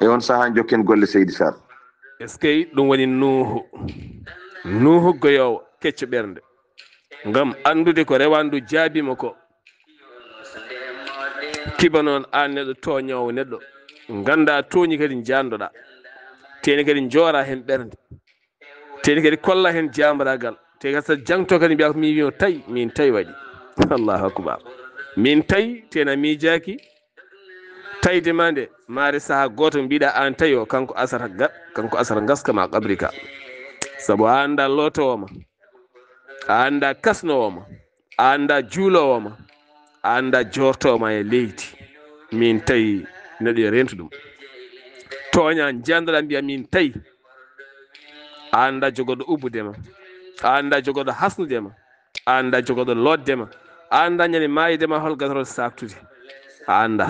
e on saaha jokken golle Seydi Sar est ce que ɗum woni nuhu goyowo kecco ɓernde ngam andude ko rewandu jaabima ko kiba noon an neɗɗo toñowo neɗɗo ganda toñi kadi jandoɗa teni kadi joora hen ɓernde teni kadi kolla hen jamragal te kadi so jangto kadi mbiya ko mi wimo tawi min tawi waɗi allahu akbar min tawi tena miijaki tawde ma nde maari saaha goto mbiɗa an tawi o kanko asata gaskama qabrika saabu a anda lotowoma a anda kasnowoma a anda juulowoma a anda jortowoma e leydi min tawi neɗɗo yo rentu ɗum toña jandoɗa mbiya min tawi a anda jogoɗo ubbudema a anda jogoɗo hasnudema a anda jogoɗo loddema a anda ñande mayidema hol gasarol saktude a anda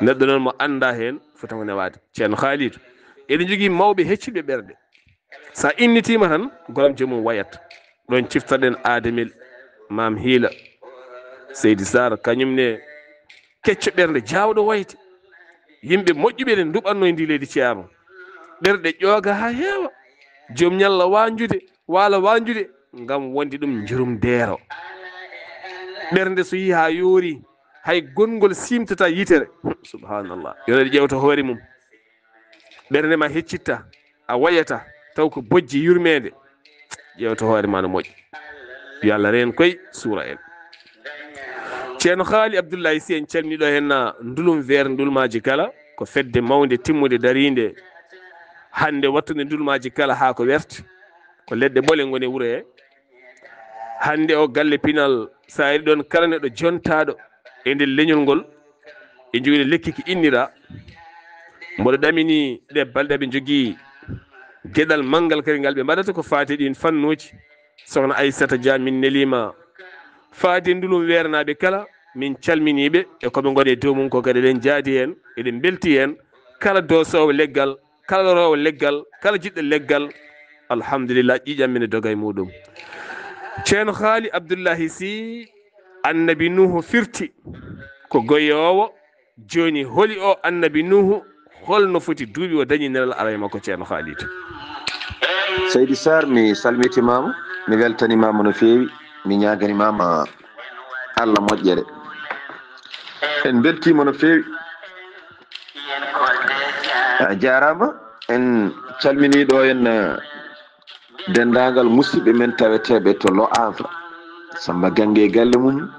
neɗɗo noon mo anda hen fotamo newade ceerno Khalidou eɗen jogui mawɓe hecciɓe ɓerɗe sa innitima tan goram jomum wayat ɗon ciftaɗen adamel mam hiila Seydi Sar kañumne kecco ɓernde jawɗo wayte yimɓe moƴƴuɓe ɗen duɓanno e ndi leydi Ceerno ɓerɗe ƴooga ha heewa joom ñalla wanjude waala wanjude ngam wondi ɗum jurum deero ɓernde so yi ha yoori hay gongol simtata yitere subhanallah yoneɗe ƴewta hoore mum ɓernde ma heccitta a wayata taw ko bojji yurmede ƴewta hoore ma no moƴƴi yo Allah reen koye suura en ceerno Haali Abdoullahi Sy en calminiɗo hen ndulum weere ndulmaji kala ko fedde mawde timmude darinde hande wattude ndulmaji kala ha ko werte ko leɗɗe ɓole goni wuuro he hande o galle pinal sa ari ɗon kala neɗɗo jontaɗo e nder leñol ngol e jogui lekki ki innira mboɗo ɗamini ɗe balɗe ɓe jogui gueɗal manggal kadi ngal ɓe mbaɗata ko fati ɗin fannuji sokhna Aissata Dia min nelima faade ndulum weernaɓe kala min calminiɓe e koɓe goni e dow mum ko kadi eɗen jaadi hen eɗen belti hen kala dosowo leggal kala rowo leggal kala jiɗɗo leggal alhamdulillah ƴiƴam e doga e muɗum ceerno Haali Abdoullahi Sy annabi Nuhu firti ko goyowo joni holi o annabi Nuhu holno foti duuɓi o dañi nelal ala e makko ceerno Haalid Seydi Sar mi salmitimama mi weltanimama no feewi mi ñaganimama Allah moƴƴere en beltima no feewi a jarama en calminiɗo en dendagal musidɓe men taweteɓe to Lo Havre Samba Gangue e galle mum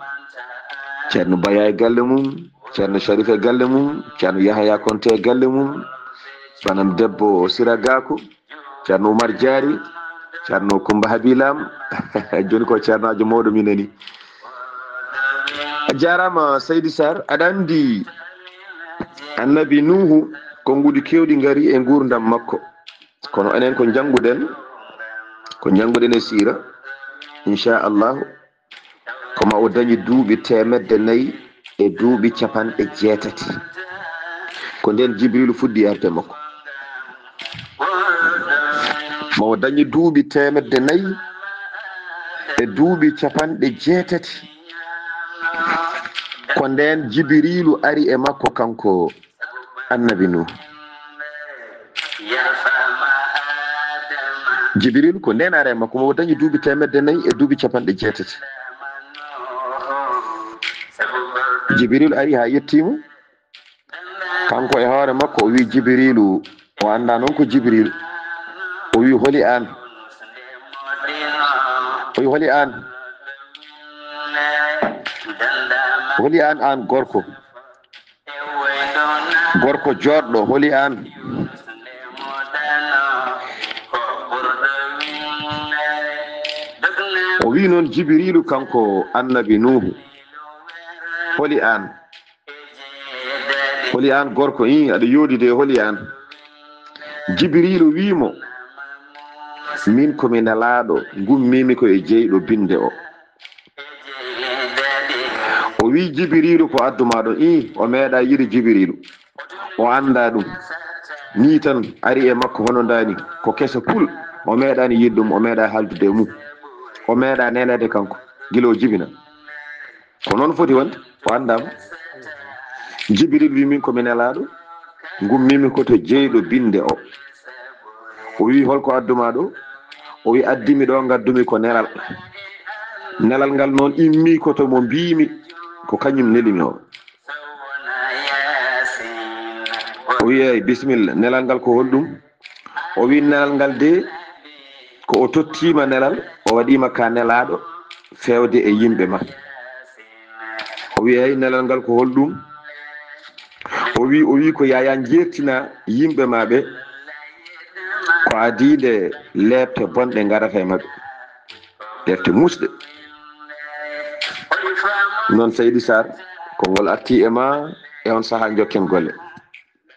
ceerno Baya e galle mum ceerno Sharif e galle mum ceerno Yahaya Konte e galle mum banam debbo Sira Gakou ceerno Oumar Diary ceerno Coumba Habilam joni ko ceernajo mawɗo minani a jarama Seydi Sar aɗa andi annabi nuhu ko ngudi kewɗi ngari e gurdam makko kono enen ko jangguɗen e sira inchallahu koma o dañi duuɓi 400 e duuɓi 80 ko nden jibrilu fuɗɗi arde makko ma o dañi duuɓi 400 e duuɓi 80 ko nden jibrilu ari e makko kanko annabi nuhu jibrilu ko nden ari e makko ma o dañi duuɓi 400 e duuɓi 80 jibrilu ari ha yettima kanko e hoore makko o wi jibrilu o anda noon ko jibrilu o wi holi an an gorko joɗɗo holi an o wi noon jibrilu kanko annabi nuhu holi an gorko aɗa yodide holi an jibrilu wimo min komi nelaɗo gummimi ko e jeyɗo binde o wi jibrilu ko adduma ɗo o meeɗa yiɗi jibrilu o anda ɗum ni tan ari e makko hono dani ko kesa pul o meeɗani yiɗɗum o meeɗa haldude mum o meeɗa nenede kanko gila o jibina ko noon foti wonde o andama jibril wi min komi nelaɗo gummimi koto jeyɗo binde o wi holko adduma ɗo o wi addimi ɗo gaddumi ko nelal ngal noon immi koto mo mbimi ko kañum nelimi o wi eyi bisimilla nelal ngal ko holɗum o wi nelal ngal de ko o tottima nelal o waɗima ka nelaɗo fewde e yimɓe ma o wi eyi nelal ngal ko holɗum o wi ko yaya jertina yimɓe maɓe ko adide lebte bonɗe garata e maɓɓe defte musɗe noon Seydi Sarr konngol arti e ma e on saaha jokken golle.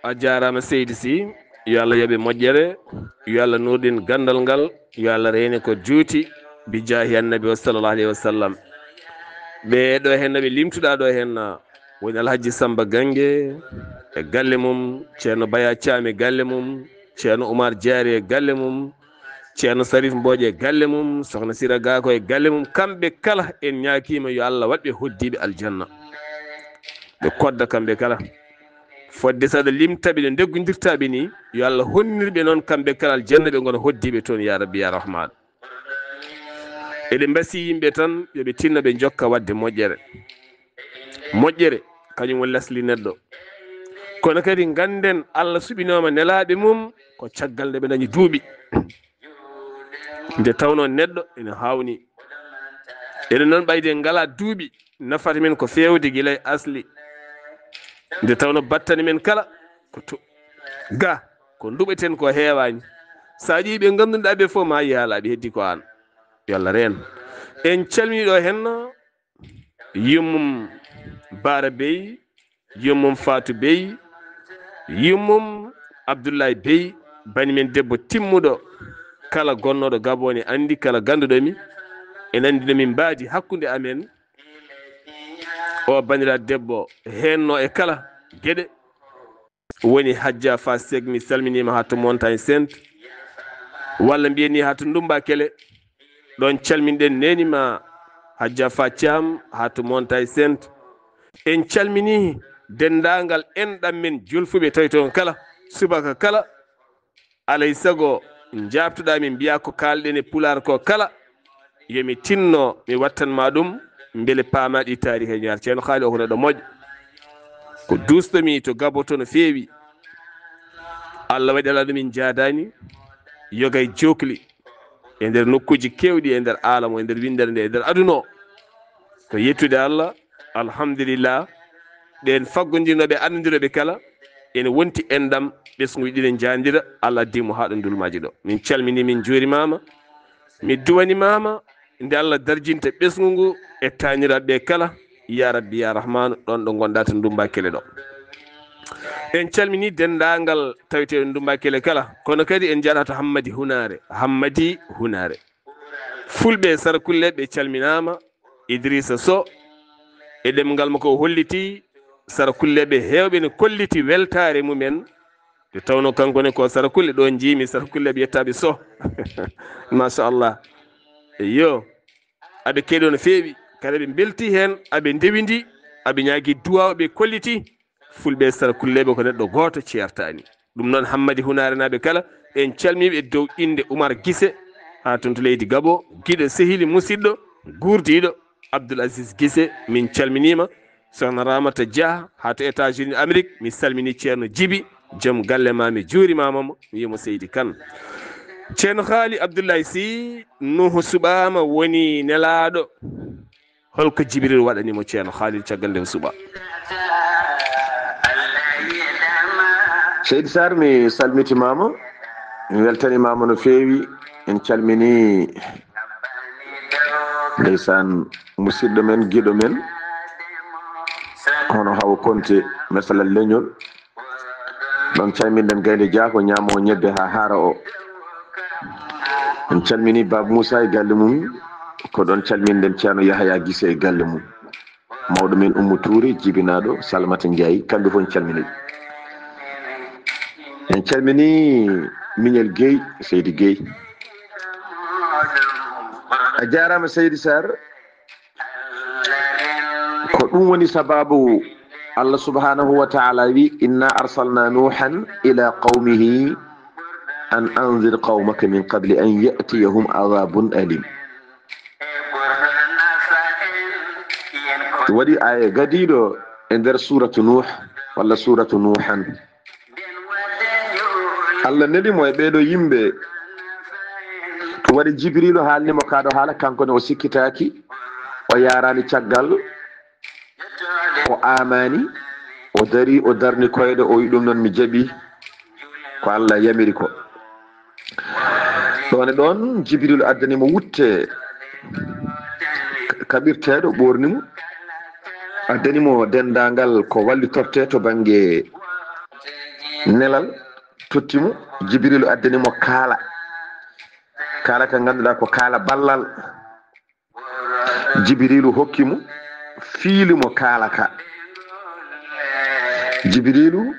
A jarama Seydi Sy yo Allah yoɓe moƴƴere yo Allah nurɗin gandal ngal yo Allah reene ko juuti bi jaahi annabi o sallallahu alayhi wa sallam ɓe ɗo hen ɓe limtuɗa ɗo hen woni Alhaji Samba Gangue e galle mum ceerno Baya Thiam e galle mum ceerno Oumar Diary e galle mum ceerno Sarif Mbodj e galle mum sokhna Sira Gako e galle mum kamɓe kala en ñaakima yo Allah waɗɓe hoddiɓe aljanna ɓe kodda kamɓe kala fodde saɗa limtaɓe ɗo deggodirtaɓe ni yo Allah honnirɓe noon kamɓe kala aljanna ɓe gona hoddiɓe toon ya rabbi ya rahman eɗen mbasi yimɓe tan yoɓe tinno ɓe jokka wadde moƴƴere kañum woni lesli neɗɗo kono kadi ganden Allah suɓinoma nelaɓe mum ko caggal nde ɓe dañi duuɓi nde tawno neɗɗo ene hawni eɗen noon ɓayde ngala duuɓi nafata men ko fewde guilay asli nde tawno battani men kala ko to ga ko duɓeten ko heewani sa ƴi ɓe ganduɗa ɓe fof ma yaalaɓe heddi ko an yo Allah reen en calminiɗo hen yummum Bara Bey yummum Fatou Bey yummum Abdoulaye Bey bani men debbo timmuɗo kala gonnoɗo Gabon e andi kala ganduɗomi en andi min mbaadi hakkude amen o bandiraɗo debbo henno e kala gueɗe woni Hadja Fa Seck mi salminima ha to Montagne Sainte walla mbiyeni ha to Ndumba Kele ɗon calminɗen nenima Hadja Fa Thiam ha to Montagne Sainte en calmini dendagal enɗam men julfuɓe tawi toon kala subaka kala alay saago jabtuɗa min mbiya ko kalɗen e pular ko kala yomi tinno mi wattanma ɗum beele pamaɗi tarihi ñaar ceerno haali o ko neɗɗo moƴƴo ko dusɗomi to Gabo to no feewi Allah waɗi ala ɗumin jadani yogay jokli e nder nokkuji kewɗi e nder alamo e nder windere nde e nder aduna o ko yettude Allah alhamdulillah ɗen faggodinoɓe andodiroɓe kala ene wonti endam ɓesguji ɗiɗen jandira Allah addimo haɗo dulmaji ɗo min calmini min juurimama mi duwanimama nde Allah darjinta ɓesgu ngu e taniraɓe kala ya rabbi ya rahmanu ɗon ɗo gonɗa to Ndumba Kele ɗo en calmini dendagal tawete Ndumbakele kala kono kadi en jaɗata Hammadi Hunare fulɓe Sarakulle ɓe calminama Idrissa Sow e ɗemgal makko holliti Sarakulleɓe hewɓe ne kolliti weltare mumen nde tawno kankone ko Sarakulle ɗo jiimi Sarakulleɓe yettaɓe Sow machallah yo aɓe keeɗo no feewi kadi ɓe belti hen aɓe ndewidi aɓe ñaagui duwaw ɓe kolliti fulɓe Sarakulleɓe ko neɗɗo goto ceertani ɗum noon Hammadi Hunare naɓe kala en calmiɓe e dow inde Oumar Guissé ha toon to leydi Gabo guiɗo sehili musidɗo gurdiɗo Abdoul Aziz Guissé min calminima sokhna Ramata Dia ha to États-Unis Amérique mi salmini ceerno Djiby joom galle ma mi juurimamamo mi wiyamo Seydi Kane ceerno Haali Abdoulaye Sy Nuhu suɓama woni nelaɗo holko Djibril waɗanimo ceerno Haali caggal nde suuɓa. Seydi Sarr mi salmitimama mi weltanimama no feewi en calmini ndeysan musidɗo men giɗo men hono Hawa Konté Messalal leñol ɗon calminɗen Gaynde Dia ko ñaamo ñebbe ha haara o en calmini Baba Moussa e galle mum ko ɗon calminɗen ceerno Yahaya Guissé e galle mum mawɗo men Oumou Touré jibinaɗo Salamata Ndiaye kamɓe fof en calmini en calmini Mignel Gueye Seydi Gueye a jarama Seydi Sarr ko ɗum woni sababu Allah subhanahu wa ta'ala wi inna arsalna nuhan ila qawmihi an anzir qawmaka min qabli an ya'tiyahum adhabun alim waɗi aya gadiɗo e nder suratu Nuh walla suratu Nuhan Allah nelimo e ɓeɗo yimɓe waɗi Jibrilu haalnimo kaɗo haala kankone o sikkitaki o yarani caggal o amani o dari o darni koyɗe o wi ɗum noon mi jaaɓi ko Allah yamiri ko ɗone ɗon Jibrilu addanimo wutte kaɓirteɗo ɓornimo addanimo dendagal ko wallitorte to banggue nelal tottimo Jibrilu addanimo kaala ka ganduɗa ko kaala ballal Jibrilu hokkimo fiilimo kaala ka Jibrilu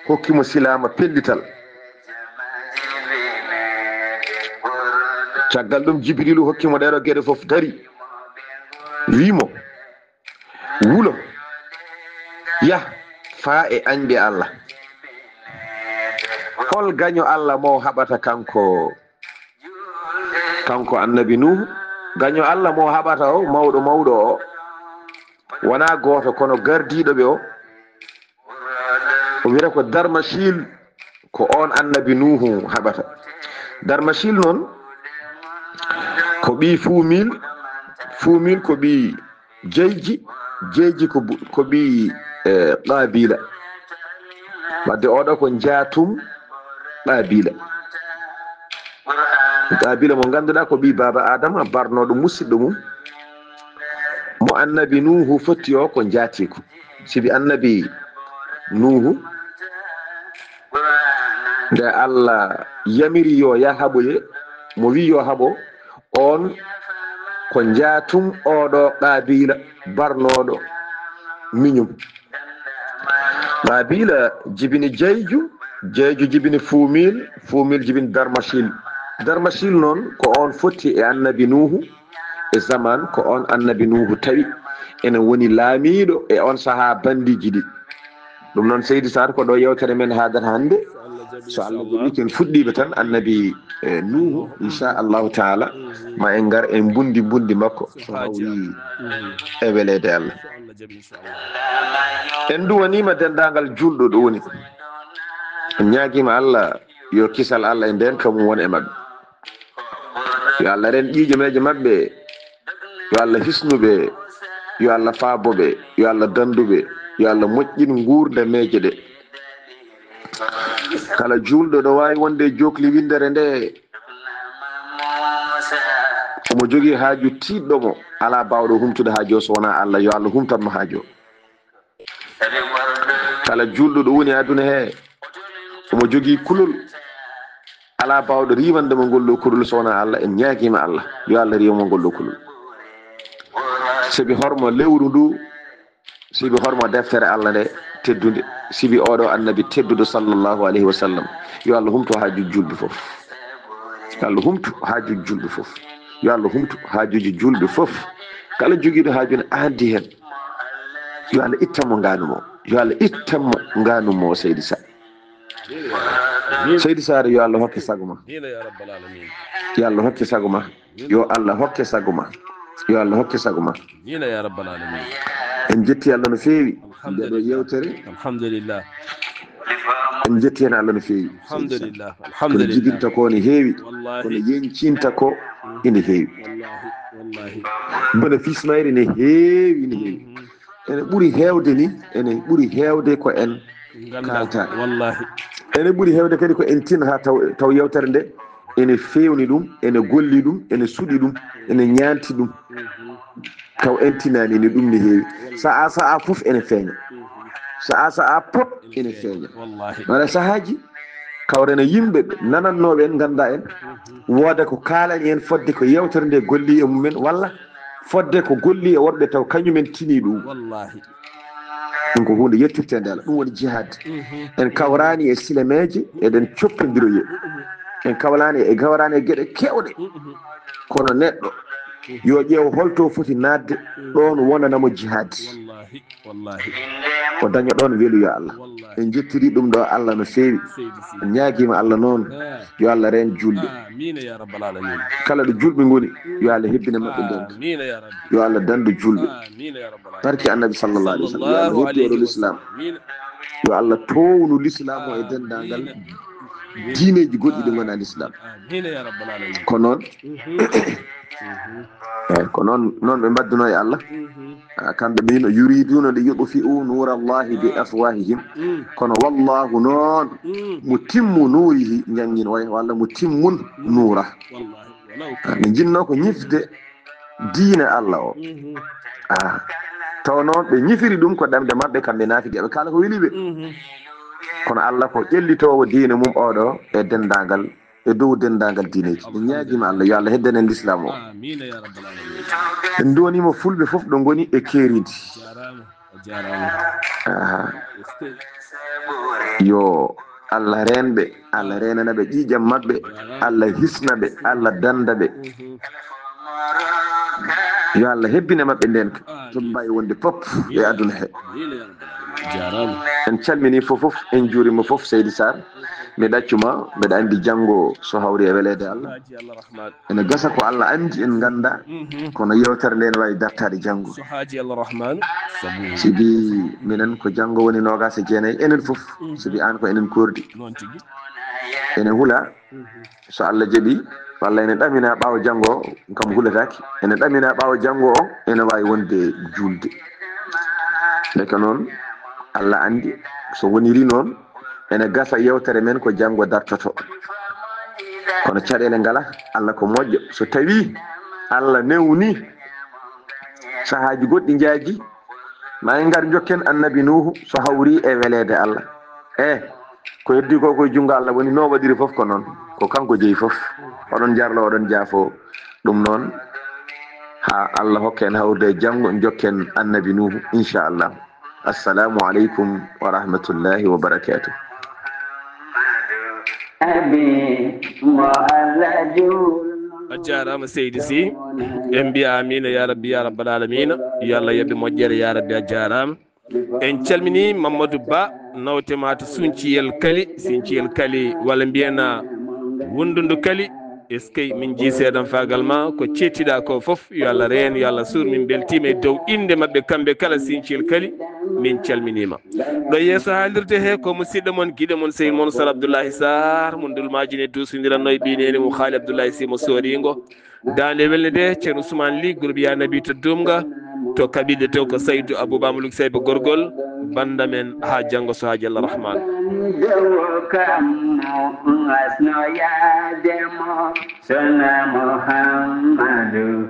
hokkimo silama pellital caggal ɗum Jibrilu hokkimo ɗeɗo gueɗe foof dari wimo wulo yah faa e ande Allah hol gaño Allah mo haɓata kanko annabi Nuhu gaño Allah mo haɓata o mawɗo o wona goto kono gardiɗo ɓe o wiyata ko Darmashil ko on annabi Nuhu haɓata Darmashil noon ko ɓi Fumil ko ɓi Jeyji ko ɓi Qabila wadde oɗo ko Jatum Qabila mo ganduɗa ko ɓi baba Adama barnoɗo musidɗo mum mo annabi Nuhu fotti o ko jaatiku sibi annabi Nuhu nde Allah yamiri yo yahaɓoye mo wi yo haɓo on ko jaatum oɗo Qabila barnoɗo miñum Qabila jibini Jeyju jibini Fumil jibini Darmashil noon ko on fotti e annabi Nuhu e zaman ko on annabi Nuhu tawi enen woni laamiɗo e on saaha bandiji ɗi ɗum noon Seydi Sarr ko ɗo yewtere men haadata hande so Allah jaɓi ken fuɗɗiɓe tan annabi Nuhu inchallahu taala ma en gar en bundi makko so hawri e welede Allah en duwanima dendagal julɗo ɗo woni en ñaguima Allah yo kisal Allah e nden kamum won e mabɓe yo Allah ren ƴiiƴameje mabɓe yo Allah hisnuɓe yo Allah faaboɓe yo Allah danduɓe yo Allah moƴƴin gurdameje ɗe kala julɗo ɗo wawi wonde jokli windere nde omo jogui haaju tiɗɗomo ala bawɗo humtude haaju o so wona Allah yo Allah humtanmo haaju o kala julɗuɗo woni aduna he omo jogii kulol ala bawɗo rimandemo ngol ɗo kulol sowona Allah en ñaagima Allah yo Allah riwamo ngol ɗo kulol sibi hormo lewru ndu sibi hormo deftere Allah nde teddude sibi oɗo annabi tedduɗo sallllahu alayhi wa sallam yo Allah humto hajuji julɓe fof yo Allah humto hajuji julɓe fof yo Allah humto hajuji julɓe fof kala jogiiɗo haaju ne andi hen yo Allah ittanmo nganumo yo Allah ittanmo nganumo Seydi Sar Seydi Sar yo Allah hokke sago ma yo Allah hokke sago ma yo Allah hokke sago ma yo Allah hokke sago ma ya rabbal alamin en jetti Allah no feewi ndeɗo yewtere alhamdulillah en jetti hen Allah no feewi alhamdulillah kono alhamdulillah jibinta ko ne heewi wallahi kono yencinta ko ine heewi wallahi bénéfice mayre ne heewi ne heewi ene ɓuuri heewde ni ene ɓuuri heewde ko en kalta wallahi ene ɓuuri heewde kadi ko en tin ha taw yewtere nde ene fewni ɗum ene golli ɗum ene suuɗi ɗum ene ñaanti ɗum taw en tinani ene ɗum ne heewi sa'a fof ene feeña sa'a pop ene feeña wallahi wala sahaji kawrena yimɓe ɓe nanannoɓe en ganda en wooda ko kalani en fodde ko yewtere nde golli e mumen walla fodde ko golli e worɓe taw kañumen tini ɗum wallahi ɗum ko hunde yettirtede Allah ɗum woni jihad en kawrani e silameje eɗen coppodiroye en kawrani e gueɗe kewɗe kono neɗɗo yo ƴeew holto foti nadde ɗon wonanamo jihad wallahi wallahi o daña ɗon weelu yo Allah en jettiri ɗum ɗo Allah no feewi en ñaaguima Allah noon yo Allah reen julɓe amina ya rabbal alamin kala ɗo julɓe ngoni yo Allah hebbina mabɓe ndenka amina ya rabbi yo Allah dandu julɓe amina ya rabbal alamin barke annabi sallallahu alaihi wasallam yo Allah heddi oɗo l'islam yo Allah townu l'islam o e dendagal diineji goɗɗi ɗi gona l'islam amina ya rabbal alamin ko noon ko noon ɓe mbadduno e Allah kamɓe min yuriduna li yudfi'u nura Allahi bi afwahihim kono wallahu noon mo timmu nurihi jangguino way walla mo timmun nuura ɓe jinno ko ñifde diine Allah o taw noon ɓe ñifiri ɗum ko ɗemde mabɓe kamɓe naafiɓe kala ko weli ɓe kono Allah ko ƴellitowo diine mum oɗo e dendagal e dow dendagal diineji en ñaaguima Allah yo Allah heddanen l'islam o amina ya rabbal alamin en donima fulɓe foof ɗo goni e keeridi yo Allah renɓe Allah renanaɓe ƴiƴam mabɓe Allah hisnaɓe Allah dandaɓe yo Allah hebbina mabɓe ndenka to mbawi wonde pop e aduna he en calmini fof en juurima fof Seydi Sar mi ɗaccuma mbeɗa andi janggo so hawri e welede Allah ene gasa ko Allah andi en ganda kono yewtere nde ne wawi dartade janggo so haaji Allah rahman sibi minen ko janggo woni nogas e jeenayyi enen fof sibi an ko enen kordi non tigi ene huula so Allah jaaɓi walla ene ɗamina ɓaawo janggo kam huulataki ene ɗamina ɓaawo janggo o ene wawi wonde julde deke noon Allah andi so woniri noon ene gasa yewtere men ko janggo dartoto kono caɗele ngala Allah ko moƴƴo so tawi Allah newni sahaji goɗɗi jaaji ma en gar jokken annabi Nuhu so hawri e welede Allah ko heddi ko koye jungo Allah woni no waɗiri foof ko noon ko kanko jeeyi foof oɗon jarlo oɗon jaafo ɗum noon ha Allah hokke en hawrude janggo jokken annabi Nuhu inchallah assalamu aleykum wa rahmatullahi wa barakatuh a jarama Seydi Sy en mbiya amina ya rabbi ya rabbal alamina yo Allah yaɓe moƴƴere ya rabbi a jarama en calmini Mamadou Ba nawtema to Sunciyel Kali walla mbiyana Wundundu Kali est ce que min jii seeɗan fagal ma ko cettiɗa ko foof yo Allah reen yo Allah suur min beltima e dow inde mabɓe kamɓe kala Sunciyel Kali min calminima ɗo yeeso haalirde he ko musidɗo moon guiɗo moon sehil moon Sar Abdoulaye Sarr mo dulmajine dusodiranno e ɓineni mo haali Abdoulaye Sy mo soringo dande welne de ceerno Ousmane Ly groupe Ya Nabi to Dumga to kaɓiɗe to ko Saydou Abouba Moulouk Sayba gorgol banda men ha janggo so haaji Allah rahman Muhammadu